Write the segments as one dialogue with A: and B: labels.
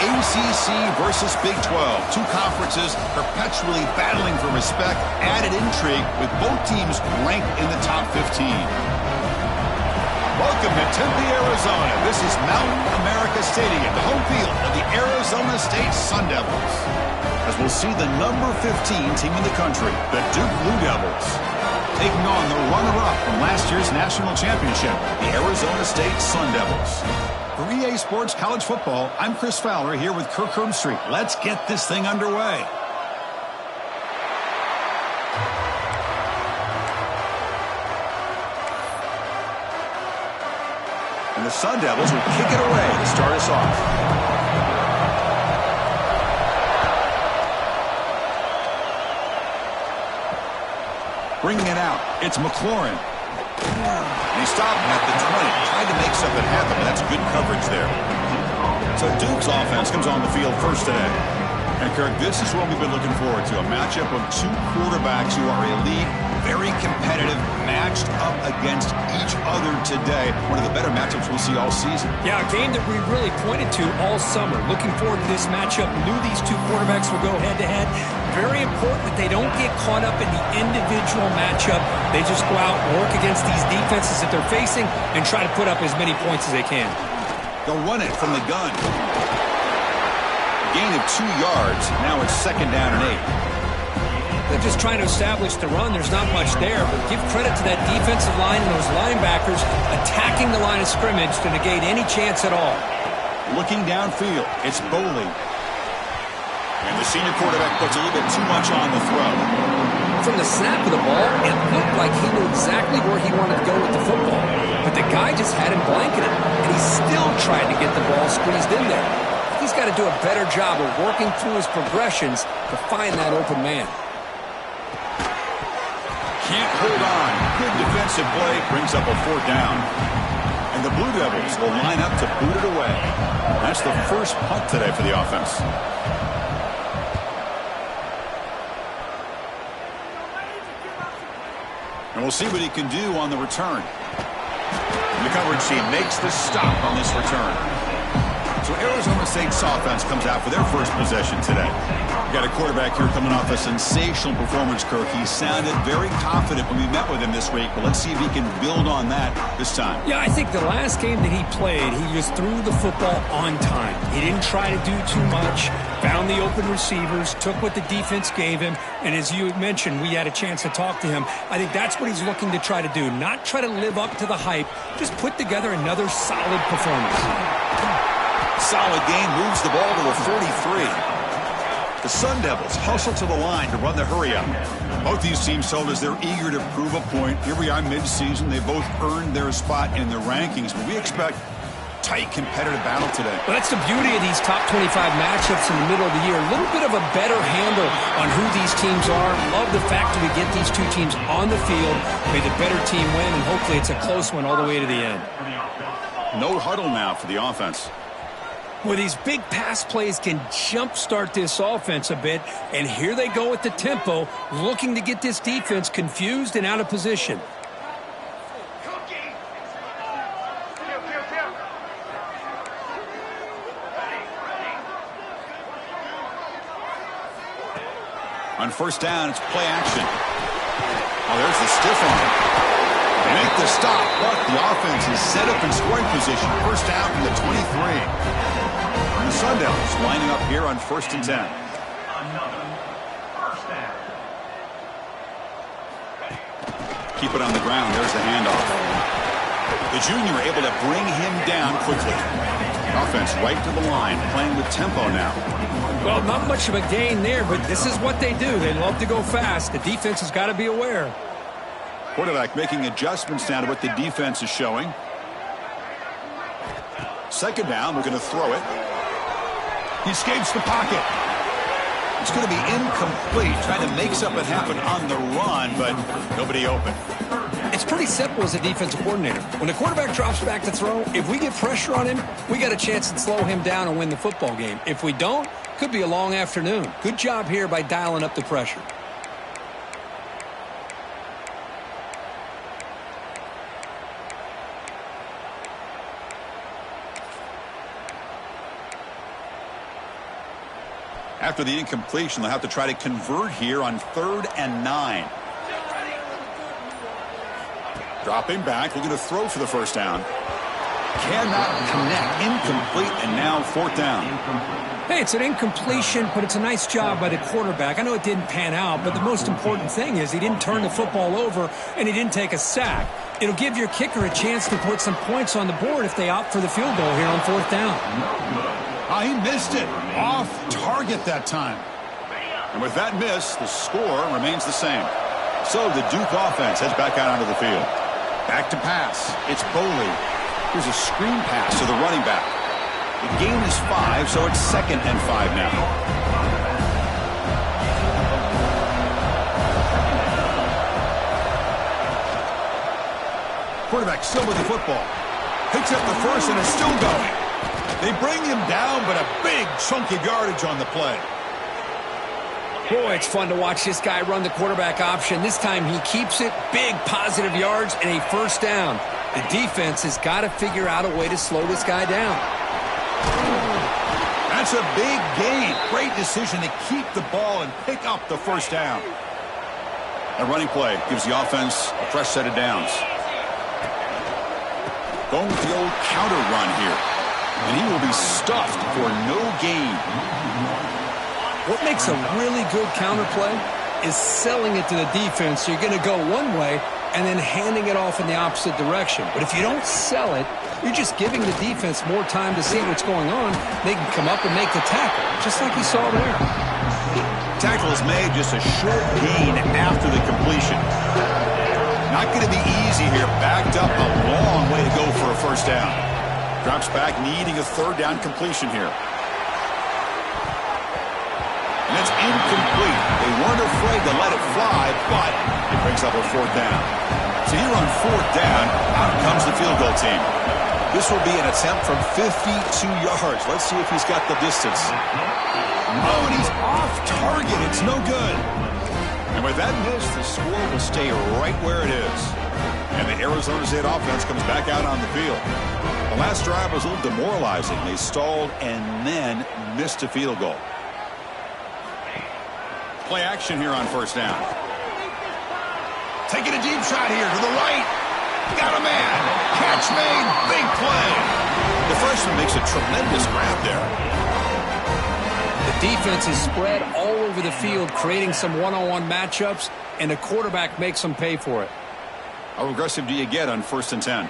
A: ACC versus Big 12. Two conferences perpetually battling for respect. Added intrigue with both teams ranked in the top 15. Welcome to Tempe, Arizona. This is Mountain America Stadium, the home field of the Arizona State Sun Devils. As we'll see the number 15 team in the country, the Duke Blue Devils, taking on the runner-up from last year's national championship, the Arizona State Sun Devils. For EA Sports College Football, I'm Chris Fowler here with Kirk Herbstreit. Let's get this thing underway. And the Sun Devils will kick it away to start us off. Bringing it out, it's McLaurin. And he stopped at the 20. Tried to make something happen, but that's good coverage there. So Duke's offense comes on the field first today. And Kirk, this is what we've been looking forward to. A matchup of two quarterbacks who are elite, very competitive, matched up against each other today. One of the better matchups we'll see all season.
B: Yeah, a game that we really pointed to all summer. Looking forward to this matchup. Knew these two quarterbacks would go head-to-head. Very important that they don't get caught up in the individual matchup. They just go out and work against these defenses that they're facing and try to put up as many points as they can.
A: They'll run it from the gun. Gain of 2 yards. Now it's second down and 8.
B: They're just trying to establish the run. There's not much there, but give credit to that defensive line and those linebackers attacking the line of scrimmage to negate any chance at all.
A: Looking downfield, it's Boley. And the senior quarterback puts a little bit too much on the throw.
B: From the snap of the ball, it looked like he knew exactly where he wanted to go with the football. But the guy just had him blanketed, and he still tried to get the ball squeezed in there. He's got to do a better job of working through his progressions to find that open man.
A: Can't hold on. Good defensive play. Brings up a 4th down. And the Blue Devils will line up to boot it away. That's the first punt today for the offense. And we'll see what he can do on the return. And the coverage team makes the stop on this return. So Arizona State's offense comes out for their first possession today. We've got a quarterback here coming off a sensational performance, Kirk. He sounded very confident when we met with him this week, but let's see if he can build on that this time.
B: Yeah, I think the last game that he played, he just threw the football on time. He didn't try to do too much, found the open receivers, took what the defense gave him, and as you mentioned, we had a chance to talk to him. I think that's what he's looking to try to do, not try to live up to the hype, just put together another solid performance.
A: Solid game, moves the ball to the 43. The Sun Devils hustle to the line to run the hurry-up. Both these teams told us they're eager to prove a point. Here we are mid-season. They both earned their spot in the rankings, but we expect tight, competitive battle today.
B: Well, that's the beauty of these top 25 matchups in the middle of the year. A little bit of a better handle on who these teams are. Love the fact that we get these two teams on the field. May the better team win, and hopefully it's a close one all the way to the end.
A: No huddle now for the offense.
B: Well, these big pass plays can jumpstart this offense a bit, and here they go with the tempo, looking to get this defense confused and out of position.
A: On first down, it's play action. Oh, there's the stiff arm. They make the stop, but the offense is set up in scoring position. First down from the 23. The Sun Devils lining up here on 1st and 10. Keep it on the ground. There's the handoff. The junior able to bring him down quickly. Offense right to the line, playing with tempo now.
B: Well, not much of a gain there, but this is what they do. They love to go fast. The defense has got to be aware.
A: Quarterback making adjustments now to what the defense is showing. Second down, we're going to throw it. He escapes the pocket. It's going to be incomplete, trying to make something happen on the run, but nobody open.
B: It's pretty simple as a defensive coordinator. When the quarterback drops back to throw, if we get pressure on him, we got a chance to slow him down and win the football game. If we don't, could be a long afternoon. Good job here by dialing up the pressure.
A: After the incompletion, they'll have to try to convert here on 3rd and 9. Dropping back, looking to throw for the first down. Cannot connect, incomplete, and now 4th down.
B: Hey, it's an incompletion, but it's a nice job by the quarterback. I know it didn't pan out, but the most important thing is he didn't turn the football over and he didn't take a sack. It'll give your kicker a chance to put some points on the board if they opt for the field goal here on 4th down.
A: He missed it. Off target that time. And with that miss, the score remains the same. So the Duke offense heads back out onto the field. Back to pass. It's Boley. Here's a screen pass to the running back. The gain is 5, so it's 2nd and 5 now. Quarterback still with the football. Picks up the first and is still going. They bring him down, but a big chunk of yardage on the play.
B: Boy, it's fun to watch this guy run the quarterback option. This time he keeps it, big positive yards, and a first down. The defense has got to figure out a way to slow this guy down.
A: That's a big gain. Great decision to keep the ball and pick up the first down. A running play gives the offense a fresh set of downs. Going with the old counter run here. And he will be stuffed for no gain.
B: What makes a really good counter play is selling it to the defense. So you're going to go one way and then handing it off in the opposite direction. But if you don't sell it, you're just giving the defense more time to see what's going on. They can come up and make the tackle, just like you saw there.
A: Tackle is made, just a short gain after the completion. Not going to be easy here. Backed up a long way to go for a first down. Drops back, needing a 3rd down completion here. And it's incomplete. They weren't afraid to let it fly, but it brings up a 4th down. So here on 4th down, out comes the field goal team. This will be an attempt from 52 yards. Let's see if he's got the distance. Oh, and he's off target. It's no good. And with that miss, the score will stay right where it is. And the Arizona State offense comes back out on the field. The last drive was a little demoralizing. They stalled and then missed a field goal. Play action here on 1st down. Taking a deep shot here to the right. Got a man. Catch made. Big play. The freshman makes a tremendous grab there.
B: The defense is spread all over the field, creating some one-on-one matchups, and the quarterback makes them pay for it.
A: How aggressive do you get on 1st and 10?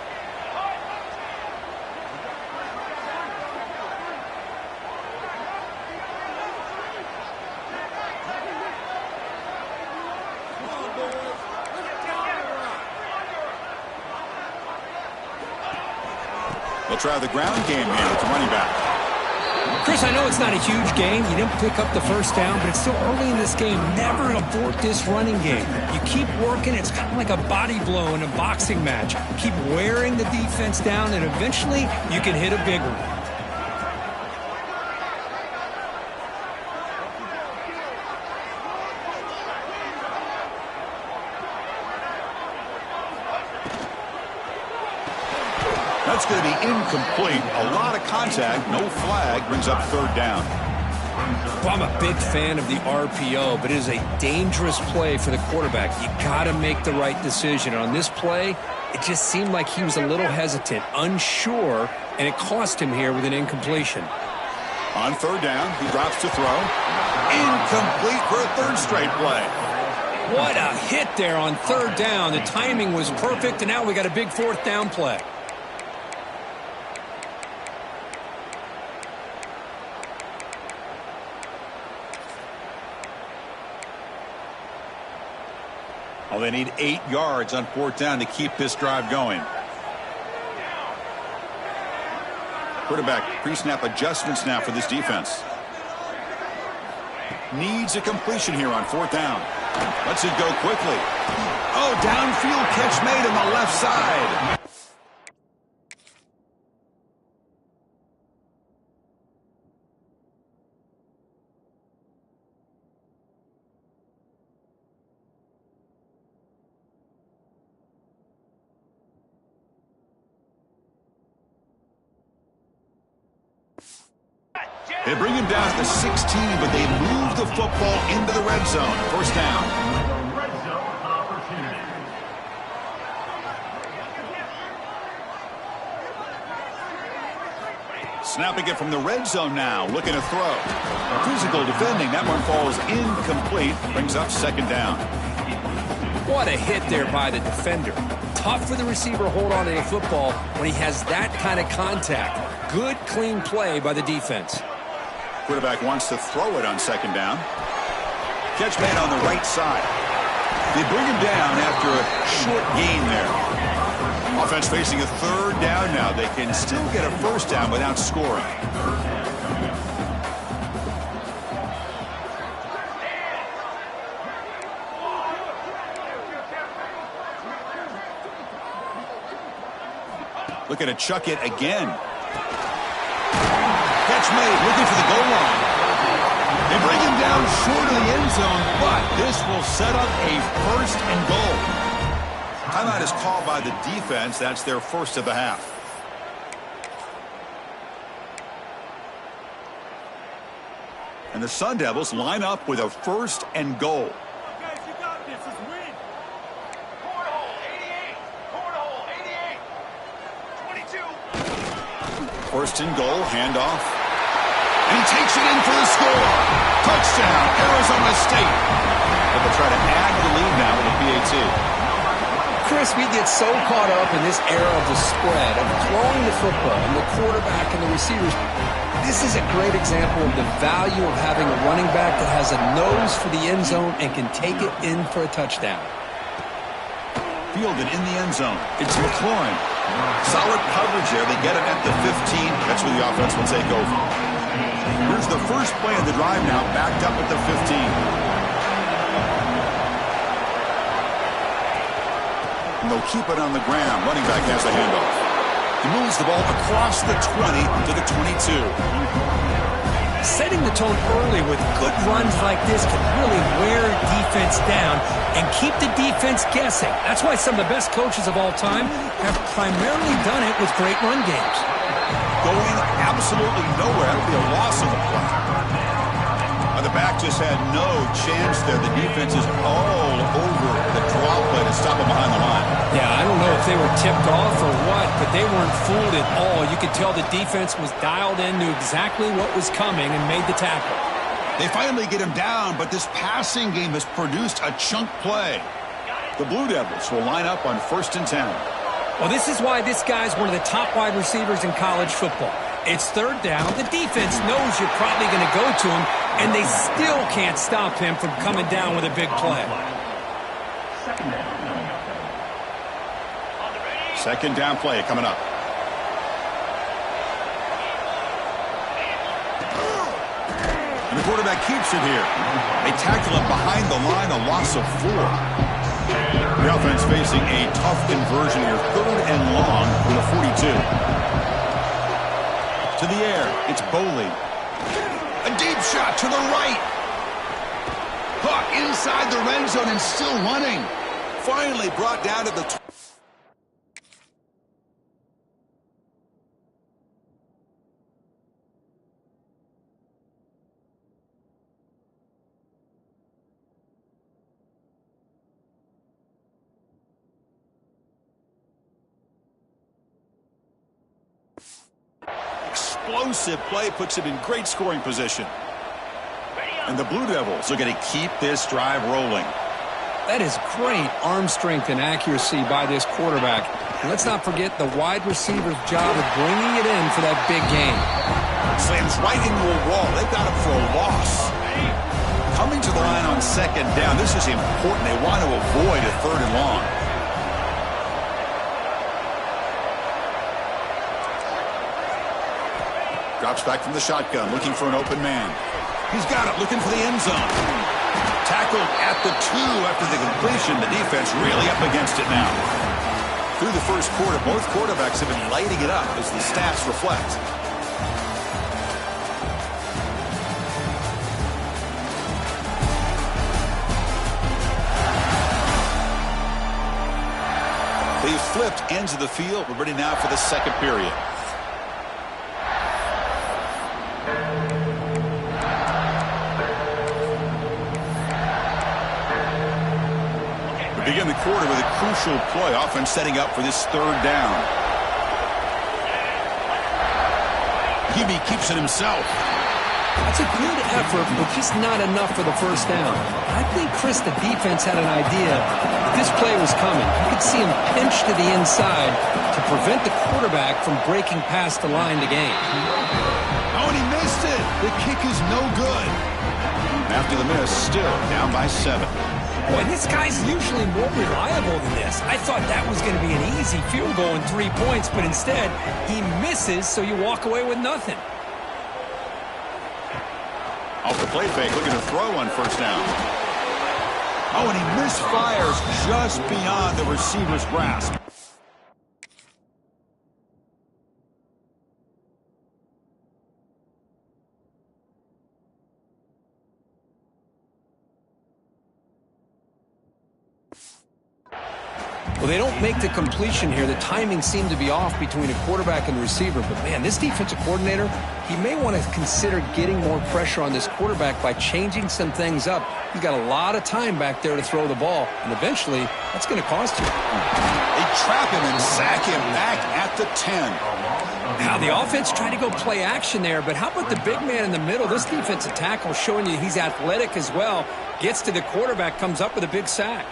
A: They'll try the ground game here with the running back.
B: Chris, I know it's not a huge game. You didn't pick up the first down, but it's still early in this game. Never abort this running game. You keep working. It's kind of like a body blow in a boxing match. Keep wearing the defense down, and eventually you can hit a big one.
A: That's going to be incomplete. A lot of contact. No flag. Brings up 3rd down.
B: Well, I'm a big fan of the RPO, but it is a dangerous play for the quarterback. You got to make the right decision. On this play, it just seemed like he was a little hesitant, unsure, and it cost him here with an incompletion.
A: On 3rd down, he drops to throw. Incomplete for a 3rd straight play.
B: What a hit there on 3rd down. The timing was perfect, and now we got a big 4th down play.
A: Oh, they need 8 yards on 4th down to keep this drive going. Quarterback pre-snap adjustments now for this defense. Needs a completion here on 4th down. Lets it go quickly. Oh, downfield catch made on the left side. They bring him down to the 16, but they move the football into the red zone. First down. Snapping it from the red zone now, looking to throw. Physical defending, that one falls incomplete, brings up second down.
C: What a hit there by the defender. Tough for the receiver to hold on to the football when he has that kind of contact. Good, clean play by the defense.
A: Quarterback wants to throw it on second down. Catch made on the right side. They bring him down after a short gain there. Offense facing a third down now. They can still get a first down without scoring. Looking to chuck it again. Catch made, looking for the goal line. They bring him down short of the end zone, but this will set up a first and goal. Timeout is called by the defense. That's their first of the half. And the Sun Devils line up with a first and goal.
D: Guys, you got this. It's win.
E: Cornhole, 88. Cornhole, 88. 22.
A: First and goal, handoff. And he takes it in for the score. Touchdown, Arizona State. But they'll try to add the lead now with a PAT.
C: Chris, we get so caught up in this era of the spread, of throwing the football, and the quarterback and the receivers. This is a great example of the value of having a running back that has a nose for the end zone and can take it in for a touchdown.
A: Fielded in the end zone. It's McLaurin. Solid coverage there. They get him at the 15. That's where the offense will take over. Here's the first play of the drive now, backed up at the 15. And they'll keep it on the ground. Running back has the handoff. He moves the ball across the 20 to the 22.
B: Setting the tone early with good runs like this can really wear defense down and keep the defense guessing. That's why some of the best coaches of all time have primarily done it with great run games.
A: Going absolutely nowhere. That'll be a loss of a play. The back just had no chance there. The defense is all over the draw play to stop him behind the line.
B: Yeah, I don't know if they were tipped off or what, but they weren't fooled at all. You could tell the defense was dialed in, knew exactly what was coming, and made the tackle.
A: They finally get him down, but this passing game has produced a chunk play. The Blue Devils will line up on 1st and 10.
B: Well, this is why this guy's one of the top wide receivers in college football. It's third down. The defense knows you're probably going to go to him, and they still can't stop him from coming down with a big play.
A: Second down play coming up. And the quarterback keeps it here. They tackle him behind the line, a loss of 4. The offense facing a tough conversion here, third and long with a 42. To the air, it's Boley. A deep shot to the right. Puck inside the red zone and still running. Finally brought down to the... Explosive play puts him in great scoring position. And the Blue Devils are going to keep this drive rolling.
C: That is great arm strength and accuracy by this quarterback. And let's not forget the wide receiver's job of bringing it in for that big game.
A: Slams right into a wall. They've got him for a loss. Coming to the line on second down. This is important. They want to avoid a third and long. Drops back from the shotgun, looking for an open man. He's got it, looking for the end zone. Tackled at the 2 after the completion. The defense really up against it now. Through the first quarter, both quarterbacks have been lighting it up as the stats reflect. They've flipped ends of the field. We're ready now for the second period. quarter with a crucial play, often setting up for this third down. Hebe keeps it himself.
C: That's a good effort, but just not enough for the first down. I think, Chris, the defense had an idea that this play was coming. You could see him pinch to the inside to prevent the quarterback from breaking past the line to gain.
A: Oh, and he missed it. The kick is no good. After the miss, still down by 7.
B: Boy, this guy's usually more reliable than this. I thought that was going to be an easy field goal and 3 points, but instead, he misses, so you walk away with nothing.
A: Off the play fake, looking to throw on first down. Oh, and he misfires just beyond the receiver's grasp.
C: Well, they don't make the completion here. The timing seemed to be off between a quarterback and the receiver. But, man, this defensive coordinator, he may want to consider getting more pressure on this quarterback by changing some things up. He's got a lot of time back there to throw the ball, and eventually that's going to cost you.
A: They trap him and sack him back at the 10.
B: Now, the offense tried to go play action there, but how about the big man in the middle? This defensive tackle showing you he's athletic as well. Gets to the quarterback, comes up with a big sack.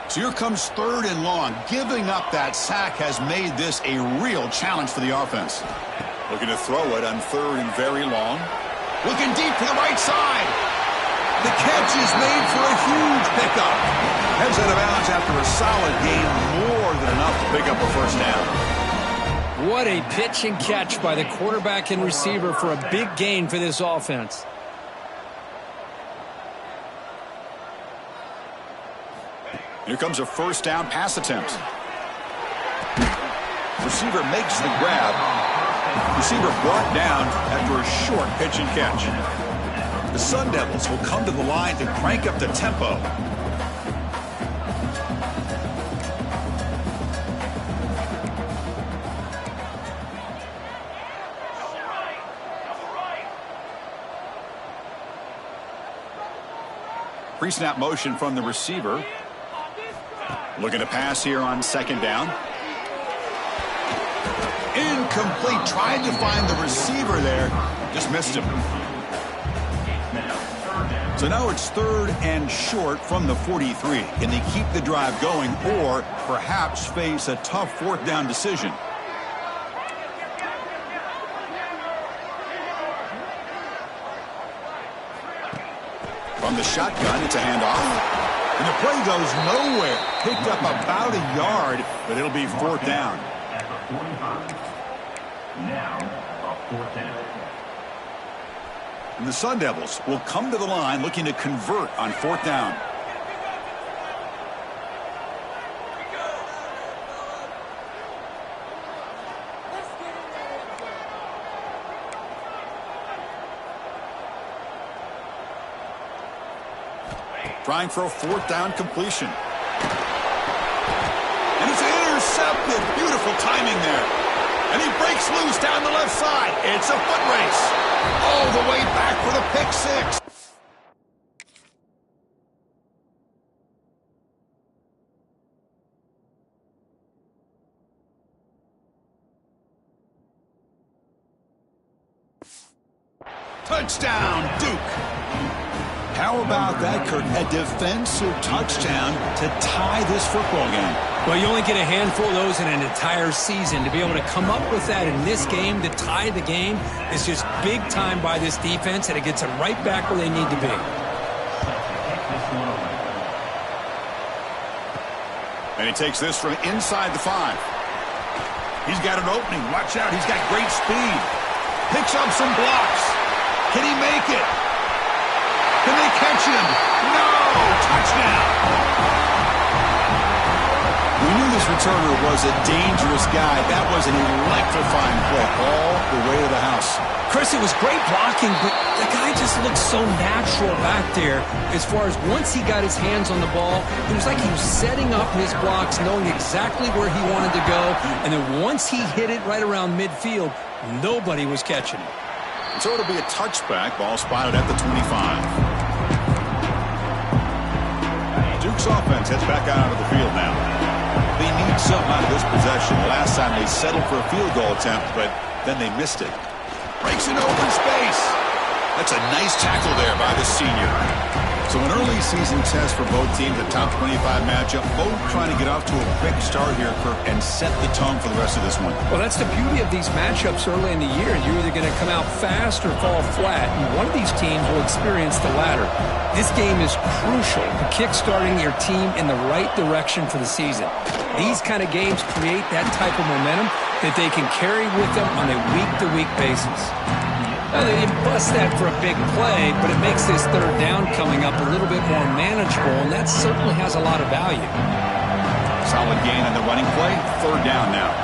A: So here comes third and long. Giving up that sack has made this a real challenge for the offense. Looking to throw it on third and very long. Looking deep to the right side. The catch is made for a huge pickup. Heads out of bounds after a solid gain, more than enough to pick up a first down.
B: What a pitch and catch by the quarterback and receiver for a big gain for this offense.
A: Here comes a first down pass attempt. Receiver makes the grab. Receiver brought down after a short pitch and catch. The Sun Devils will come to the line to crank up the tempo. Pre-snap motion from the receiver. Looking to pass here on second down. Incomplete. Tried to find the receiver there. Just missed him. So now it's third and short from the 43. Can they keep the drive going or perhaps face a tough fourth down decision? From the shotgun, it's a handoff. And the play goes nowhere. Picked up about a yard, but it'll be fourth down.
E: Now, a fourth down.
A: And the Sun Devils will come to the line looking to convert on fourth down. Trying for a fourth down completion. And it's intercepted. Beautiful timing there. And he breaks loose down the left side. It's a foot race. All the way back for the pick six. Touchdown, Duke. How about that, Kirk? A defensive touchdown to tie this football game.
B: Well, you only get a handful of those in an entire season. To be able to come up with that in this game, to tie the game, is just big time by this defense, and it gets them right back where they need to be.
A: And he takes this from inside the 5. He's got an opening. Watch out. He's got great speed. Picks up some blocks. Can he make it? Can they catch him? No! Touchdown! We knew this returner was a dangerous guy. That was an electrifying play all the way to the house.
B: Chris, it was great blocking, but the guy just looked so natural back there. As far as once he got his hands on the ball, it was like he was setting up his blocks, knowing exactly where he wanted to go. And then once he hit it right around midfield, nobody was catching it.
A: So it'll be a touchback. Ball spotted at the 25. Duke's offense heads back out onto the field now. They need something out of this possession. Last time they settled for a field goal attempt, but then they missed it. Breaks into open space. That's a nice tackle there by the senior. So an early season test for both teams, a top 25 matchup. Both trying to get off to a quick start here, Kirk, and set the tone for the rest of this one.
B: Well, that's the beauty of these matchups early in the year. You're either going to come out fast or fall flat, and one of these teams will experience the latter. This game is crucial to kick-starting your team in the right direction for the season. These kind of games create that type of momentum that they can carry with them on a week-to-week basis. Well, they didn't bust that for a big play, but it makes this third down coming up a little bit more manageable, and that certainly has a lot of value.
A: Solid gain on the running play. Third down now.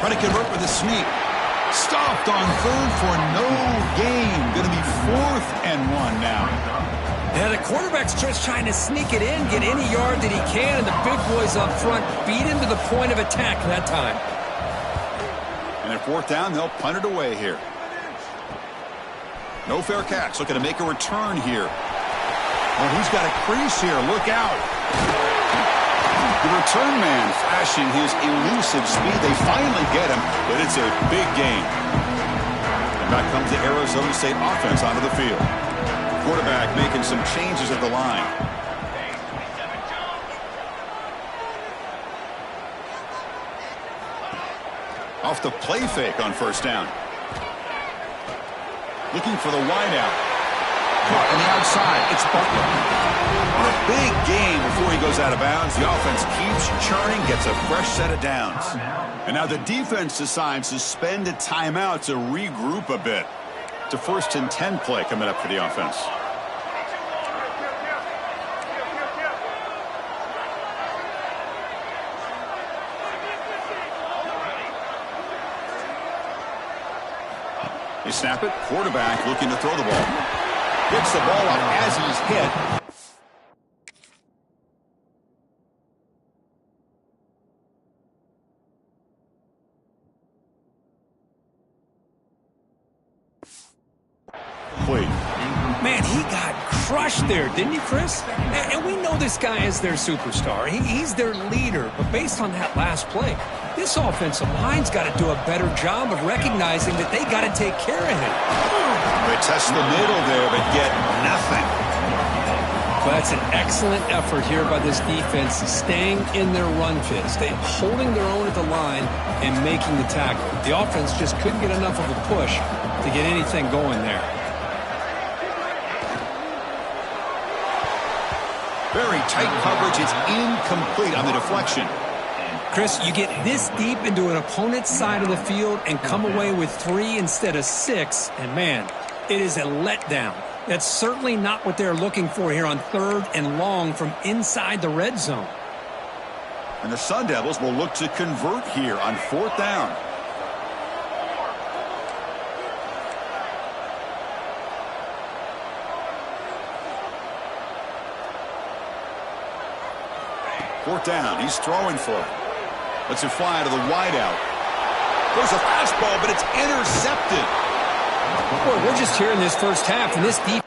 A: Trying to convert with a sneak. Stopped on third for no gain. Going to be 4th and 1 now.
B: Yeah, the quarterback's just trying to sneak it in, get any yard that he can, and the big boys up front beat him to the point of attack that time.
A: And at 4th down, they'll punt it away here. No fair catch. Looking to make a return here. Oh, he's got a crease here. Look out. The return man flashing his elusive speed. They finally get him, but it's a big gain. And back comes the Arizona State offense onto the field. Quarterback making some changes at the line. Off the play fake on first down. Looking for the wideout. Caught on the outside. It's Butler. On a big gain before he goes out of bounds. The offense keeps churning, gets a fresh set of downs. And now the defense decides to spend a timeout to regroup a bit. It's a 1st and 10 play coming up for the offense. They snap it. Quarterback looking to throw the ball. Gets the ball up as he's hit.
B: Man, he got crushed there, didn't he, Chris? And we know this guy is their superstar. He's their leader. But based on that last play, this offensive line's got to do a better job of recognizing that they got to take care of him.
A: They test the middle there, but get nothing.
B: Well, that's an excellent effort here by this defense, staying in their run fit, holding their own at the line and making the tackle. The offense just couldn't get enough of a push to get anything going there.
A: Very tight coverage. It's incomplete on the deflection.
B: Chris, you get this deep into an opponent's side of the field and come away with 3 instead of 6, and man, it is a letdown. That's certainly not what they're looking for here on 3rd and long from inside the red zone.
A: And the Sun Devils will look to convert here on 4th down. Fourth down. He's throwing for it. Lets it fly to the wideout. There's a fastball, but it's intercepted.
B: Boy, we're just here in this first half, and this defense.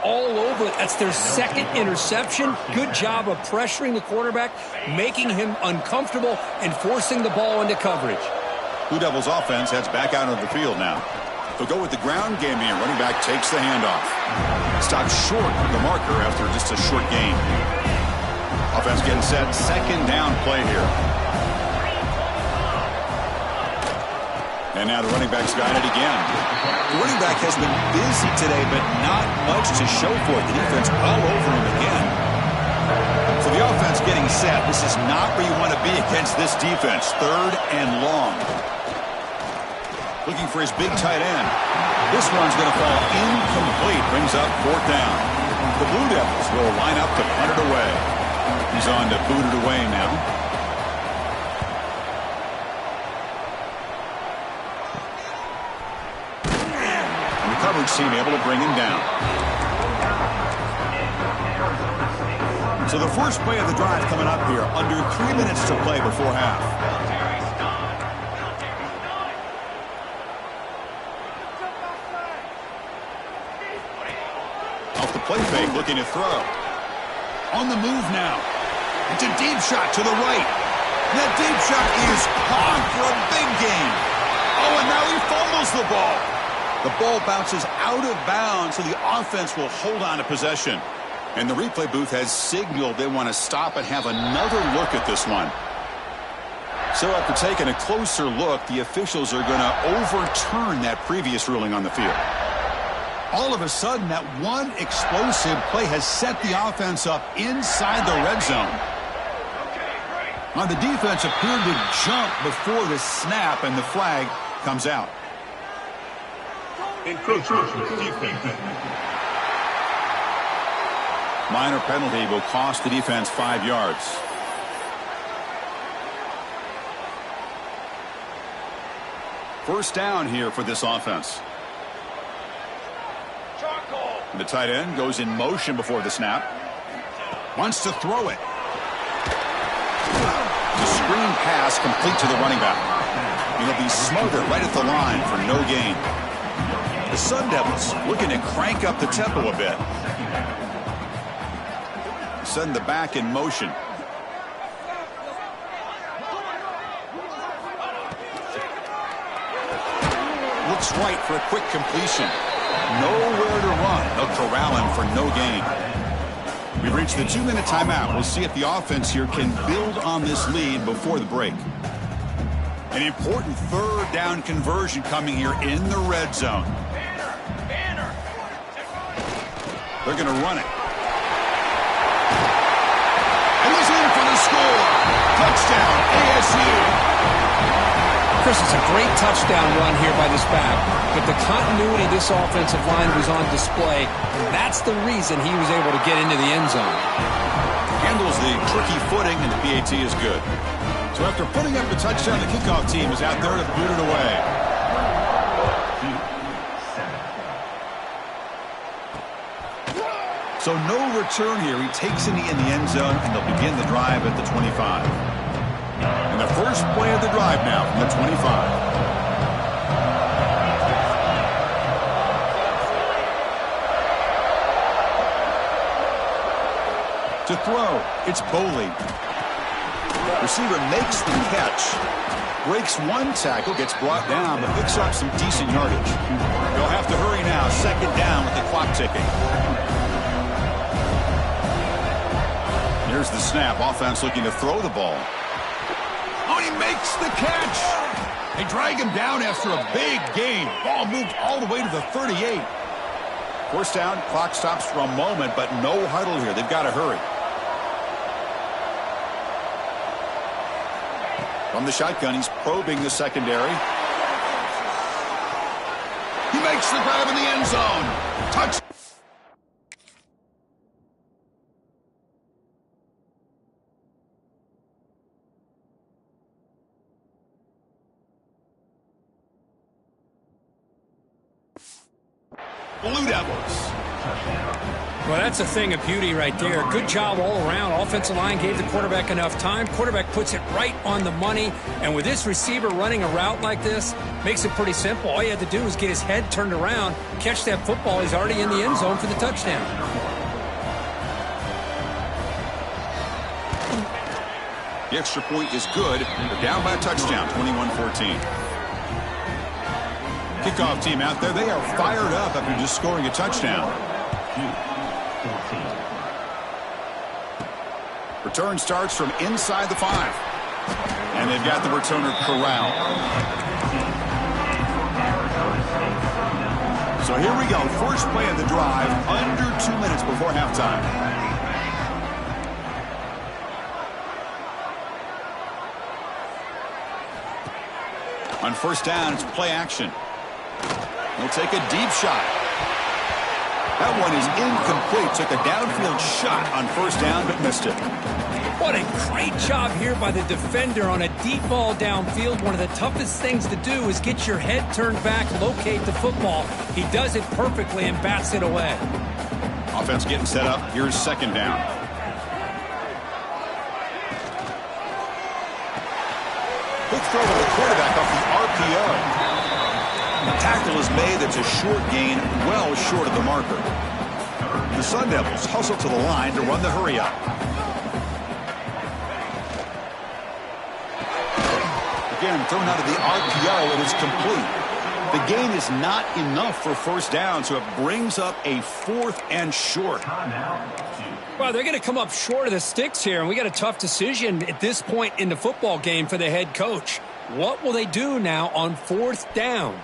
B: All over it. That's their 2nd interception. Good job of pressuring the quarterback, making him uncomfortable, and forcing the ball into coverage.
A: Blue Devils offense heads back out of the field now. They'll go with the ground game here. Running back takes the handoff. Stops short of the marker after just a short gain. Offense getting set. 2nd down play here. And now the running back's got it again. The running back has been busy today, but not much to show for it. The defense all over him again. So the offense getting set. This is not where you want to be against this defense. 3rd and long. Looking for his big tight end. This one's going to fall incomplete. Brings up 4th down. The Blue Devils will line up to punt it away. He's on to boot it away now. And the coverage team able to bring him down. So the first play of the drive coming up here. Under 3 minutes to play before half. Off the play fake, looking to throw. On the move now. It's a deep shot to the right. And that deep shot is on for a big gain. Oh, and now he fumbles the ball. The ball bounces out of bounds, so the offense will hold on to possession. And the replay booth has signaled they want to stop and have another look at this one. So after taking a closer look, the officials are going to overturn that previous ruling on the field. All of a sudden, that one explosive play has set the offense up inside the red zone. Now, the defense appeared to jump before the snap, and the flag comes out. Minor penalty will cost the defense 5 yards. First down here for this offense. The tight end goes in motion before the snap. Wants to throw it. The screen pass complete to the running back. He'll be smothered right at the line for no gain. The Sun Devils looking to crank up the tempo a bit. Send the back in motion. Looks right for a quick completion. Nowhere to run. They'll corral him for no gain. We've reached the 2-minute timeout. We'll see if the offense here can build on this lead before the break. An important third down conversion coming here in the red zone. They're going to run it. And he's in for the score. Touchdown, ASU.
C: Chris, it's a great touchdown run here by this back, but the continuity of this offensive line was on display, and that's the reason he was able to get into the end zone.
A: Handles the tricky footing, and the PAT is good. So after putting up the touchdown, the kickoff team is out there to boot it away. So no return here. He takes it in the end zone, and they'll begin the drive at the 25. And the first play of the drive now from the 25. To throw, it's Boley. Receiver makes the catch. Breaks one tackle, gets brought down, but picks up some decent yardage. They'll have to hurry now. Second down with the clock ticking. Here's the snap. Offense looking to throw the ball. Oh, he makes the catch. They drag him down after a big gain. Ball moved all the way to the 38. First down, clock stops for a moment, but no huddle here. They've got to hurry. From the shotgun, he's probing the secondary. He makes the grab in the end zone. Touch. Blue Devils.
B: Well, that's a thing of beauty right there. Good job all around. Offensive line gave the quarterback enough time. Quarterback puts it right on the money. And with this receiver running a route like this, makes it pretty simple. All you had to do was get his head turned around, catch that football. He's already in the end zone for the touchdown.
A: The extra point is good. They're down by a touchdown, 21-14. Kickoff team out there, they are fired up after just scoring a touchdown. Return starts from inside the 5. And they've got the returner corralled. So here we go. First play of the drive, under 2 minutes before halftime. On first down, it's play action. He'll take a deep shot. That one is incomplete. Took a downfield shot on first down, but missed it.
B: What a great job here by the defender on a deep ball downfield. One of the toughest things to do is get your head turned back, locate the football. He does it perfectly and bats it away.
A: Offense getting set up. Here's second down. Quick throw to the quarterback off the RPO. The tackle is made. That's a short gain, well short of the marker. The Sun Devils hustle to the line to run the hurry up. Again, thrown out of the RPO, and it's complete. The gain is not enough for first down, so it brings up a 4th and short.
B: Well, they're going to come up short of the sticks here, and we got a tough decision at this point in the football game for the head coach. What will they do now on 4th down?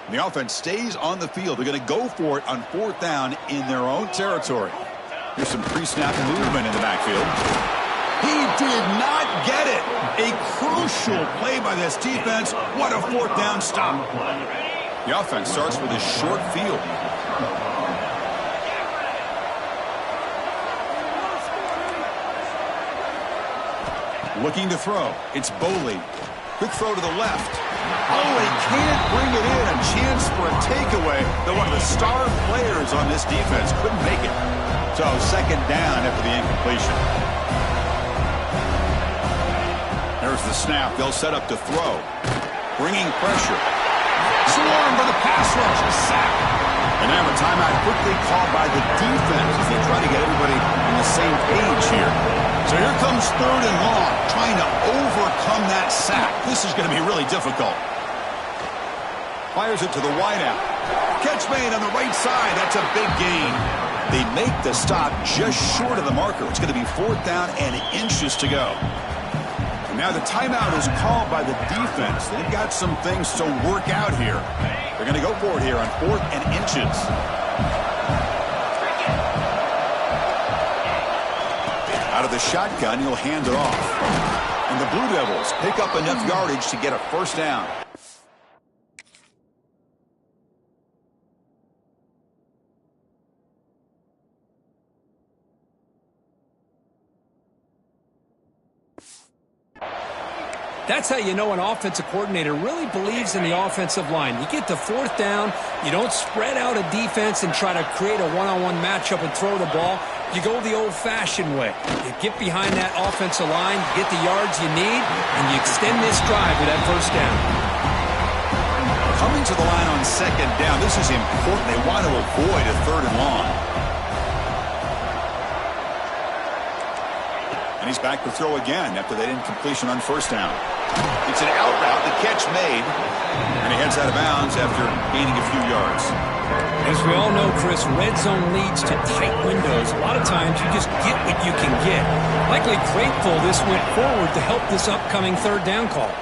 A: The offense stays on the field. They're going to go for it on 4th down in their own territory. Here's some pre-snap movement in the backfield. He did not get it. A crucial play by this defense. What a 4th down stop. The offense starts with a short field. Looking to throw. It's Boley. Quick throw to the left. Oh, he can't bring it in. A chance for a takeaway. Though one of the star players on this defense couldn't make it. So second down after the incompletion. There's the snap. They'll set up to throw. Bringing pressure. Swarm for the pass rush. A sack. And now a timeout quickly called by the defense as they try to get everybody on the same page here. So here comes 3rd and long, trying to overcome that sack. This is going to be really difficult. Fires it to the wideout. Catch made on the right side. That's a big gain. They make the stop just short of the marker. It's going to be 4th down and inches to go. And now the timeout is called by the defense. They've got some things to work out here. They're going to go for it here on 4th and inches. Out of the shotgun, he'll hand it off. And the Blue Devils pick up enough yardage to get a first down.
B: That's how you know an offensive coordinator really believes in the offensive line. You get to 4th down, you don't spread out a defense and try to create a one-on-one matchup and throw the ball. You go the old-fashioned way. You get behind that offensive line, you get the yards you need, and you extend this drive with that first down.
A: Coming to the line on second down, this is important. They want to avoid a 3rd and long. And he's back to throw again after that incompletion on first down. It's an out route, the catch made, and he heads out of bounds after gaining a few yards.
B: As we all know, Chris, red zone leads to tight windows. A lot of times you just get what you can get. Likely grateful this went forward to help this upcoming 3rd down call.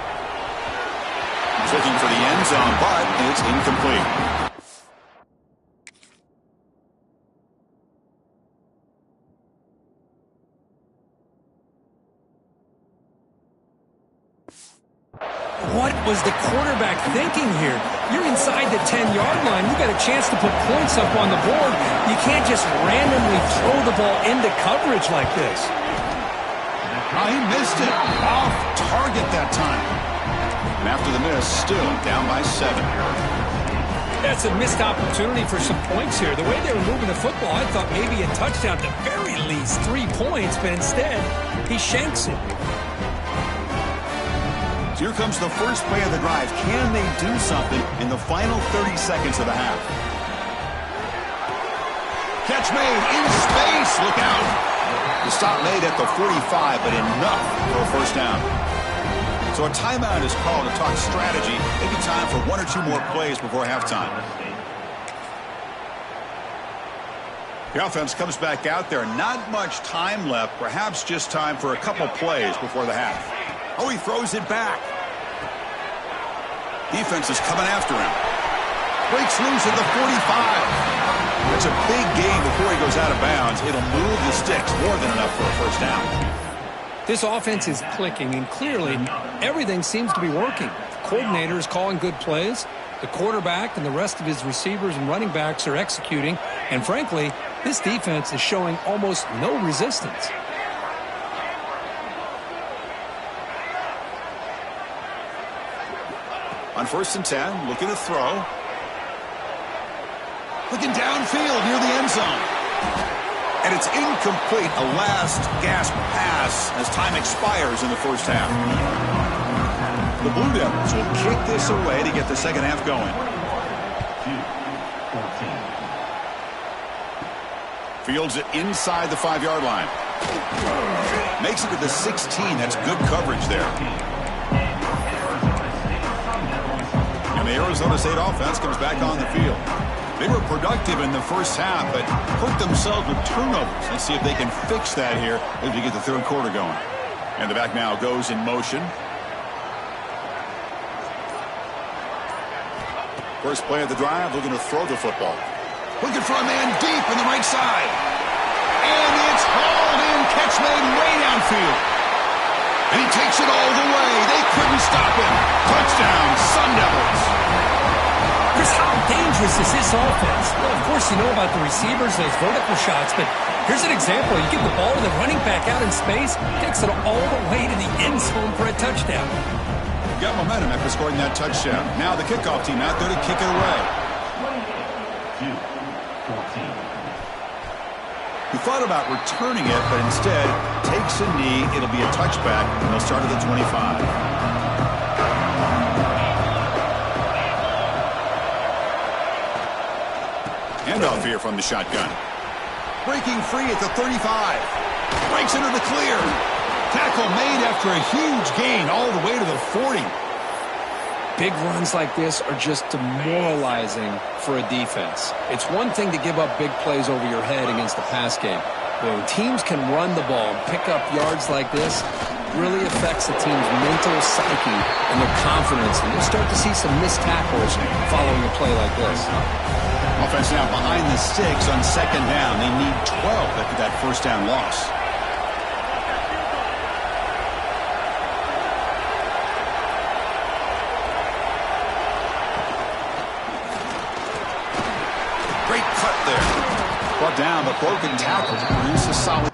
A: He's looking for the end zone, but it's incomplete.
B: What was the quarterback thinking here? You're inside the 10-yard line. You got a chance to put points up on the board. You can't just randomly throw the ball into coverage like this.
A: Oh, he missed it. Off target that time. And after the miss, still down by 7.
B: That's a missed opportunity for some points here. The way they were moving the football, I thought maybe a touchdown, at the very least 3 points, but instead, he shanks it.
A: Here comes the first play of the drive. Can they do something in the final 30 seconds of the half? Catch made in space. Look out. The stop made at the 45, but enough for a first down. So a timeout is called to talk strategy. Maybe time for 1 or 2 more plays before halftime. The offense comes back out there. Not much time left. Perhaps just time for a couple plays before the half. Oh, he throws it back. Defense is coming after him. Breaks loose at the 45. That's a big gain before he goes out of bounds. It'll move the sticks, more than enough for a first down.
B: This offense is clicking, and clearly everything seems to be working.
C: coordinator is calling good plays. The quarterback and the rest of his receivers and running backs are executing. And frankly, this defense is showing almost no resistance.
A: On 1st and 10, looking to throw. Looking downfield near the end zone. And it's incomplete, a last gasp pass as time expires in the first half. The Blue Devils will kick this away to get the second half going.
E: 14.
A: Fields it inside the 5-yard line. Makes it to the 16. That's good coverage there. And the Arizona State offense comes back on the field. They were productive in the first half, but hurt themselves with turnovers. Let's see if they can fix that here as we get the third quarter going. And the back now goes in motion. First play of the drive, looking to throw the football. Looking for a man deep in the right side. And it's hauled in, catch made way downfield. And he takes it all the way. They couldn't stop him. Touchdown, Sun Devils.
C: Chris, how dangerous is this offense? Well, of course, you know about the receivers, those vertical shots, but here's an example. You give the ball to the running back out in space, takes it all the way to the end zone for a touchdown.
A: Got momentum after scoring that touchdown. Now the kickoff team out there to kick it away.
E: 14.
A: He thought about returning it, but instead takes a knee. It'll be a touchback, and they'll start at the 25. Handoff here from the shotgun. Breaking free at the 35. Breaks into the clear. Tackle made after a huge gain all the way to the 40.
C: Big runs like this are just demoralizing for a defense. It's one thing to give up big plays over your head against the pass game. But when teams can run the ball and pick up yards like this, it really affects the team's mental psyche and their confidence. And you'll start to see some missed tackles following a play like this.
A: Offense now behind the sticks on 2nd down. They need 12 after that first down loss. Great cut there. Brought down, but broken tackle to produce a solid.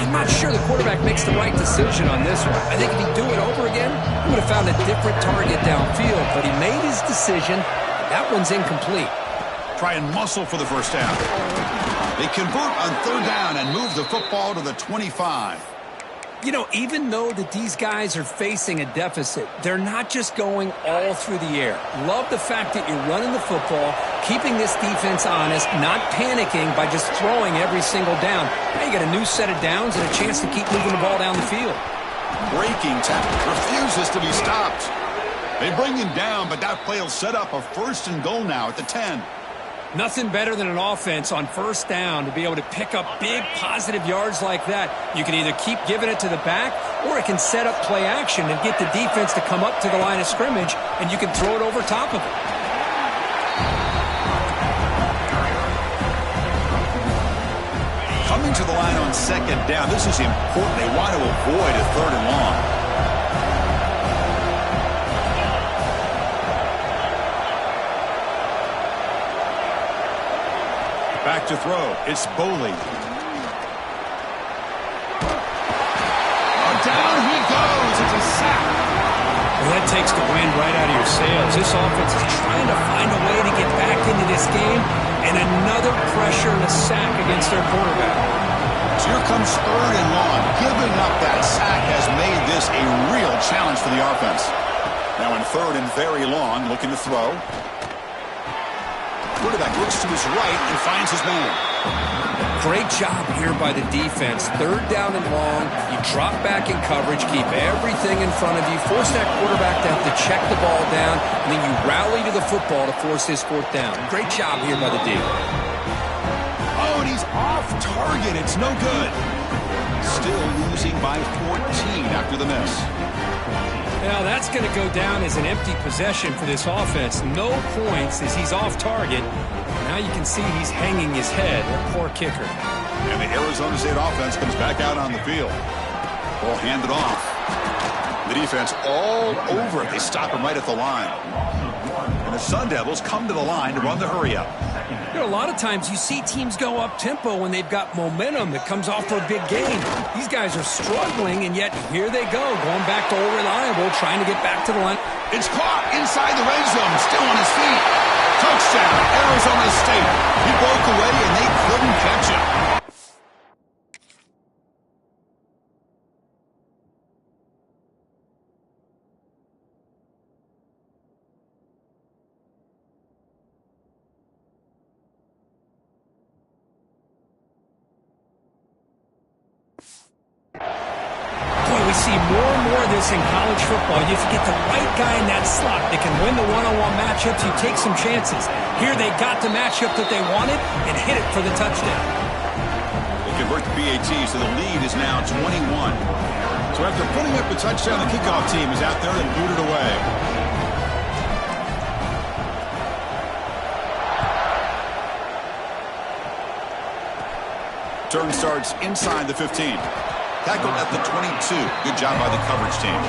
C: I'm not sure the quarterback makes the right decision on this one. I think if he'd do it over again, he would have found a different target downfield. But he made his decision. That one's incomplete.
A: Try and muscle for the first down. They convert on 3rd down and move the football to the 25.
C: You know, even though that these guys are facing a deficit, they're not just going all through the air. Love the fact that you're running the football, keeping this defense honest, not panicking by just throwing every single down. Now you got a new set of downs and a chance to keep moving the ball down the field.
A: Breaking tackle refuses to be stopped. They bring him down, but that play will set up a 1st and goal now at the 10.
B: Nothing better than an offense on 1st down to be able to pick up big positive yards like that. You can either keep giving it to the back, or it can set up play action and get the defense to come up to the line of scrimmage, and you can throw it over top of it.
A: Coming to the line on 2nd down, this is important. They want to avoid a 3rd and long. Back to throw. It's Boley. Oh, down he goes. It's a sack.
B: Well, that takes the wind right out of your sails. This offense is trying to find a way to get back into this game, and another pressure and a sack against their quarterback.
A: So here comes 3rd and long. Giving up that sack has made this a real challenge for the offense. Now in 3rd and very long, looking to throw. Quarterback looks to his right and finds his man.
C: Great job here by the defense. 3rd down and long. You drop back in coverage, keep everything in front of you, force that quarterback to have to check the ball down, and then you rally to the football to force his 4th down. Great job here by the D.
A: Oh, and he's off target. It's no good. Still losing by 14 after the miss.
B: Now that's going to go down as an empty possession for this offense. No points as he's off target. Now you can see he's hanging his head. Poor kicker.
A: And the Arizona State offense comes back out on the field. Ball handed off. The defense all over it. They stop him right at the line. And the Sun Devils come to the line to run the hurry-up.
B: You know, a lot of times you see teams go up-tempo when they've got momentum that comes off for a big gain. These guys are struggling, and yet here they go, going back to old reliable, trying to get back to the line.
A: It's caught inside the red zone, still on his feet. Touchdown, Arizona State. He broke away, and they couldn't catch him.
B: See more and more of this in college football. If you get the right guy in that slot that can win the one-on-one matchups, you take some chances. Here they got the matchup that they wanted and hit it for the touchdown.
A: They convert the PAT, so the lead is now 21. So after putting up the touchdown, the kickoff team is out there and booted away. Turn starts inside the 15. Tackled at the 22. Good job by the coverage team.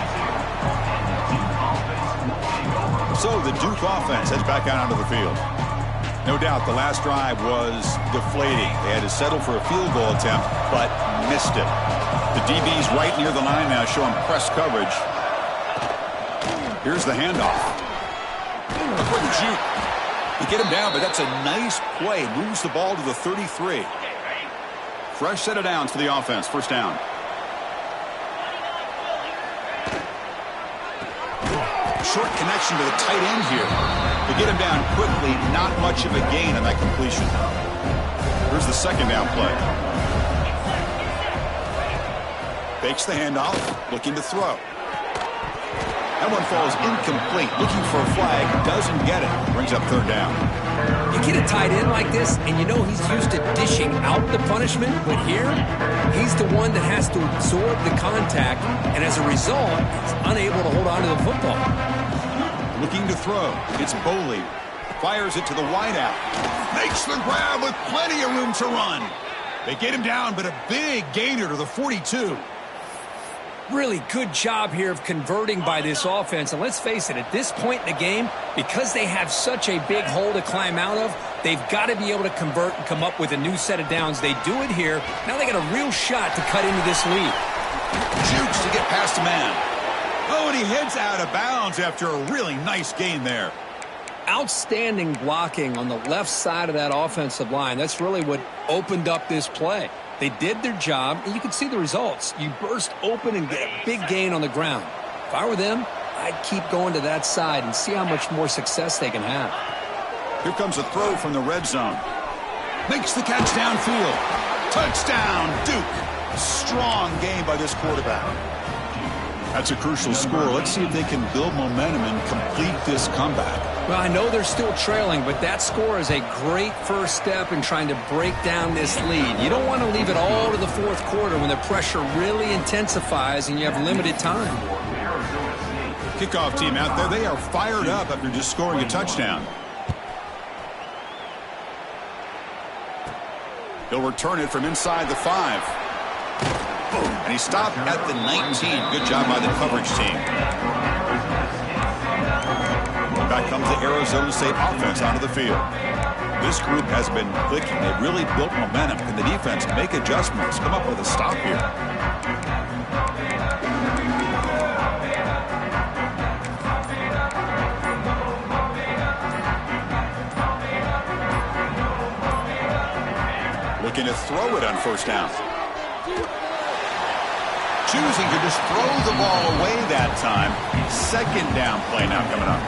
A: So the Duke offense heads back out onto the field. No doubt the last drive was deflating. They had to settle for a field goal attempt, but missed it. The DB's right near the line now showing press coverage. Here's the handoff. Look for the juke. You get him down, but that's a nice play. Moves the ball to the 33. Fresh set of downs for the offense. First down. Short connection to the tight end here. To get him down quickly, not much of a gain on that completion. Here's the second down play. Fakes the handoff, looking to throw. That one falls incomplete, looking for a flag, doesn't get it. Brings up 3rd down.
C: You get a tight end like this, and you know he's used to dishing out the punishment, but here, he's the one that has to absorb the contact, and as a result, he's unable to hold on to the football.
A: Looking to throw. It's Boley. Fires it to the wideout. Makes the grab with plenty of room to run. They get him down, but a big gainer to the 42.
B: Really good job here of converting by this offense. And let's face it, at this point in the game, because they have such a big hole to climb out of, they've got to be able to convert and come up with a new set of downs. They do it here. Now they got a real shot to cut into this lead.
A: Jukes to get past a man. Oh, and he heads out of bounds after a really nice gain there.
C: Outstanding blocking on the left side of that offensive line. That's really what opened up this play. They did their job, and you can see the results. You burst open and get a big gain on the ground. If I were them, I'd keep going to that side and see how much more success they can have.
A: Here comes a throw from the red zone. Makes the catch downfield. Touchdown, Duke. Strong game by this quarterback. That's a crucial score. Let's see if they can build momentum and complete this comeback.
C: Well, I know they're still trailing, but that score is a great first step in trying to break down this lead. You don't want to leave it all to the 4th quarter when the pressure really intensifies and you have limited time.
A: Kickoff team out there, they are fired up after just scoring a touchdown. He'll return it from inside the 5. And he stopped at the 19. Good job by the coverage team. Back comes the Arizona State offense onto the field. This group has been clicking. They've really built momentum. Can the defense make adjustments? Come up with a stop here. Looking to throw it on first down. Choosing to just throw the ball away that time. Second down play now coming up.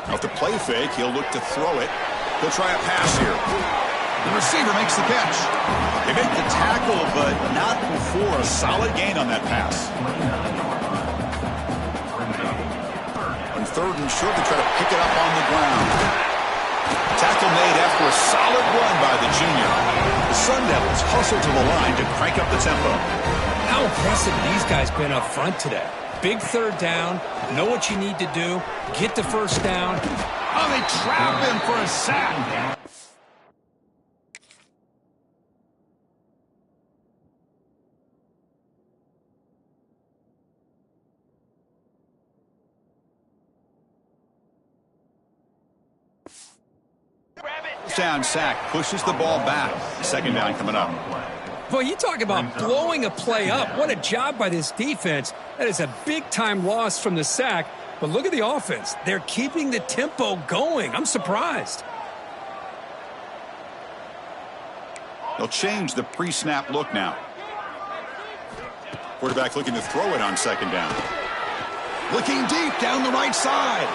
A: Off the play fake, he'll look to throw it. He'll try a pass here. The receiver makes the catch. They make the tackle, but not before a solid gain on that pass. On third and short, they try to pick it up on the ground. Tackle made after a solid run by the junior. The Sun Devils hustle to the line to crank up the tempo.
B: How impressive these guys been up front today. Big third down, know what you need to do, get the first down.
A: Oh, they trap him for a sack. Down sack, pushes the ball back. Second down coming up.
B: Boy, you talk about blowing a play up. What a job by this defense. That is a big-time loss from the sack. But look at the offense. They're keeping the tempo going. I'm surprised.
A: They'll change the pre-snap look now. Quarterback looking to throw it on second down. Looking deep down the right side.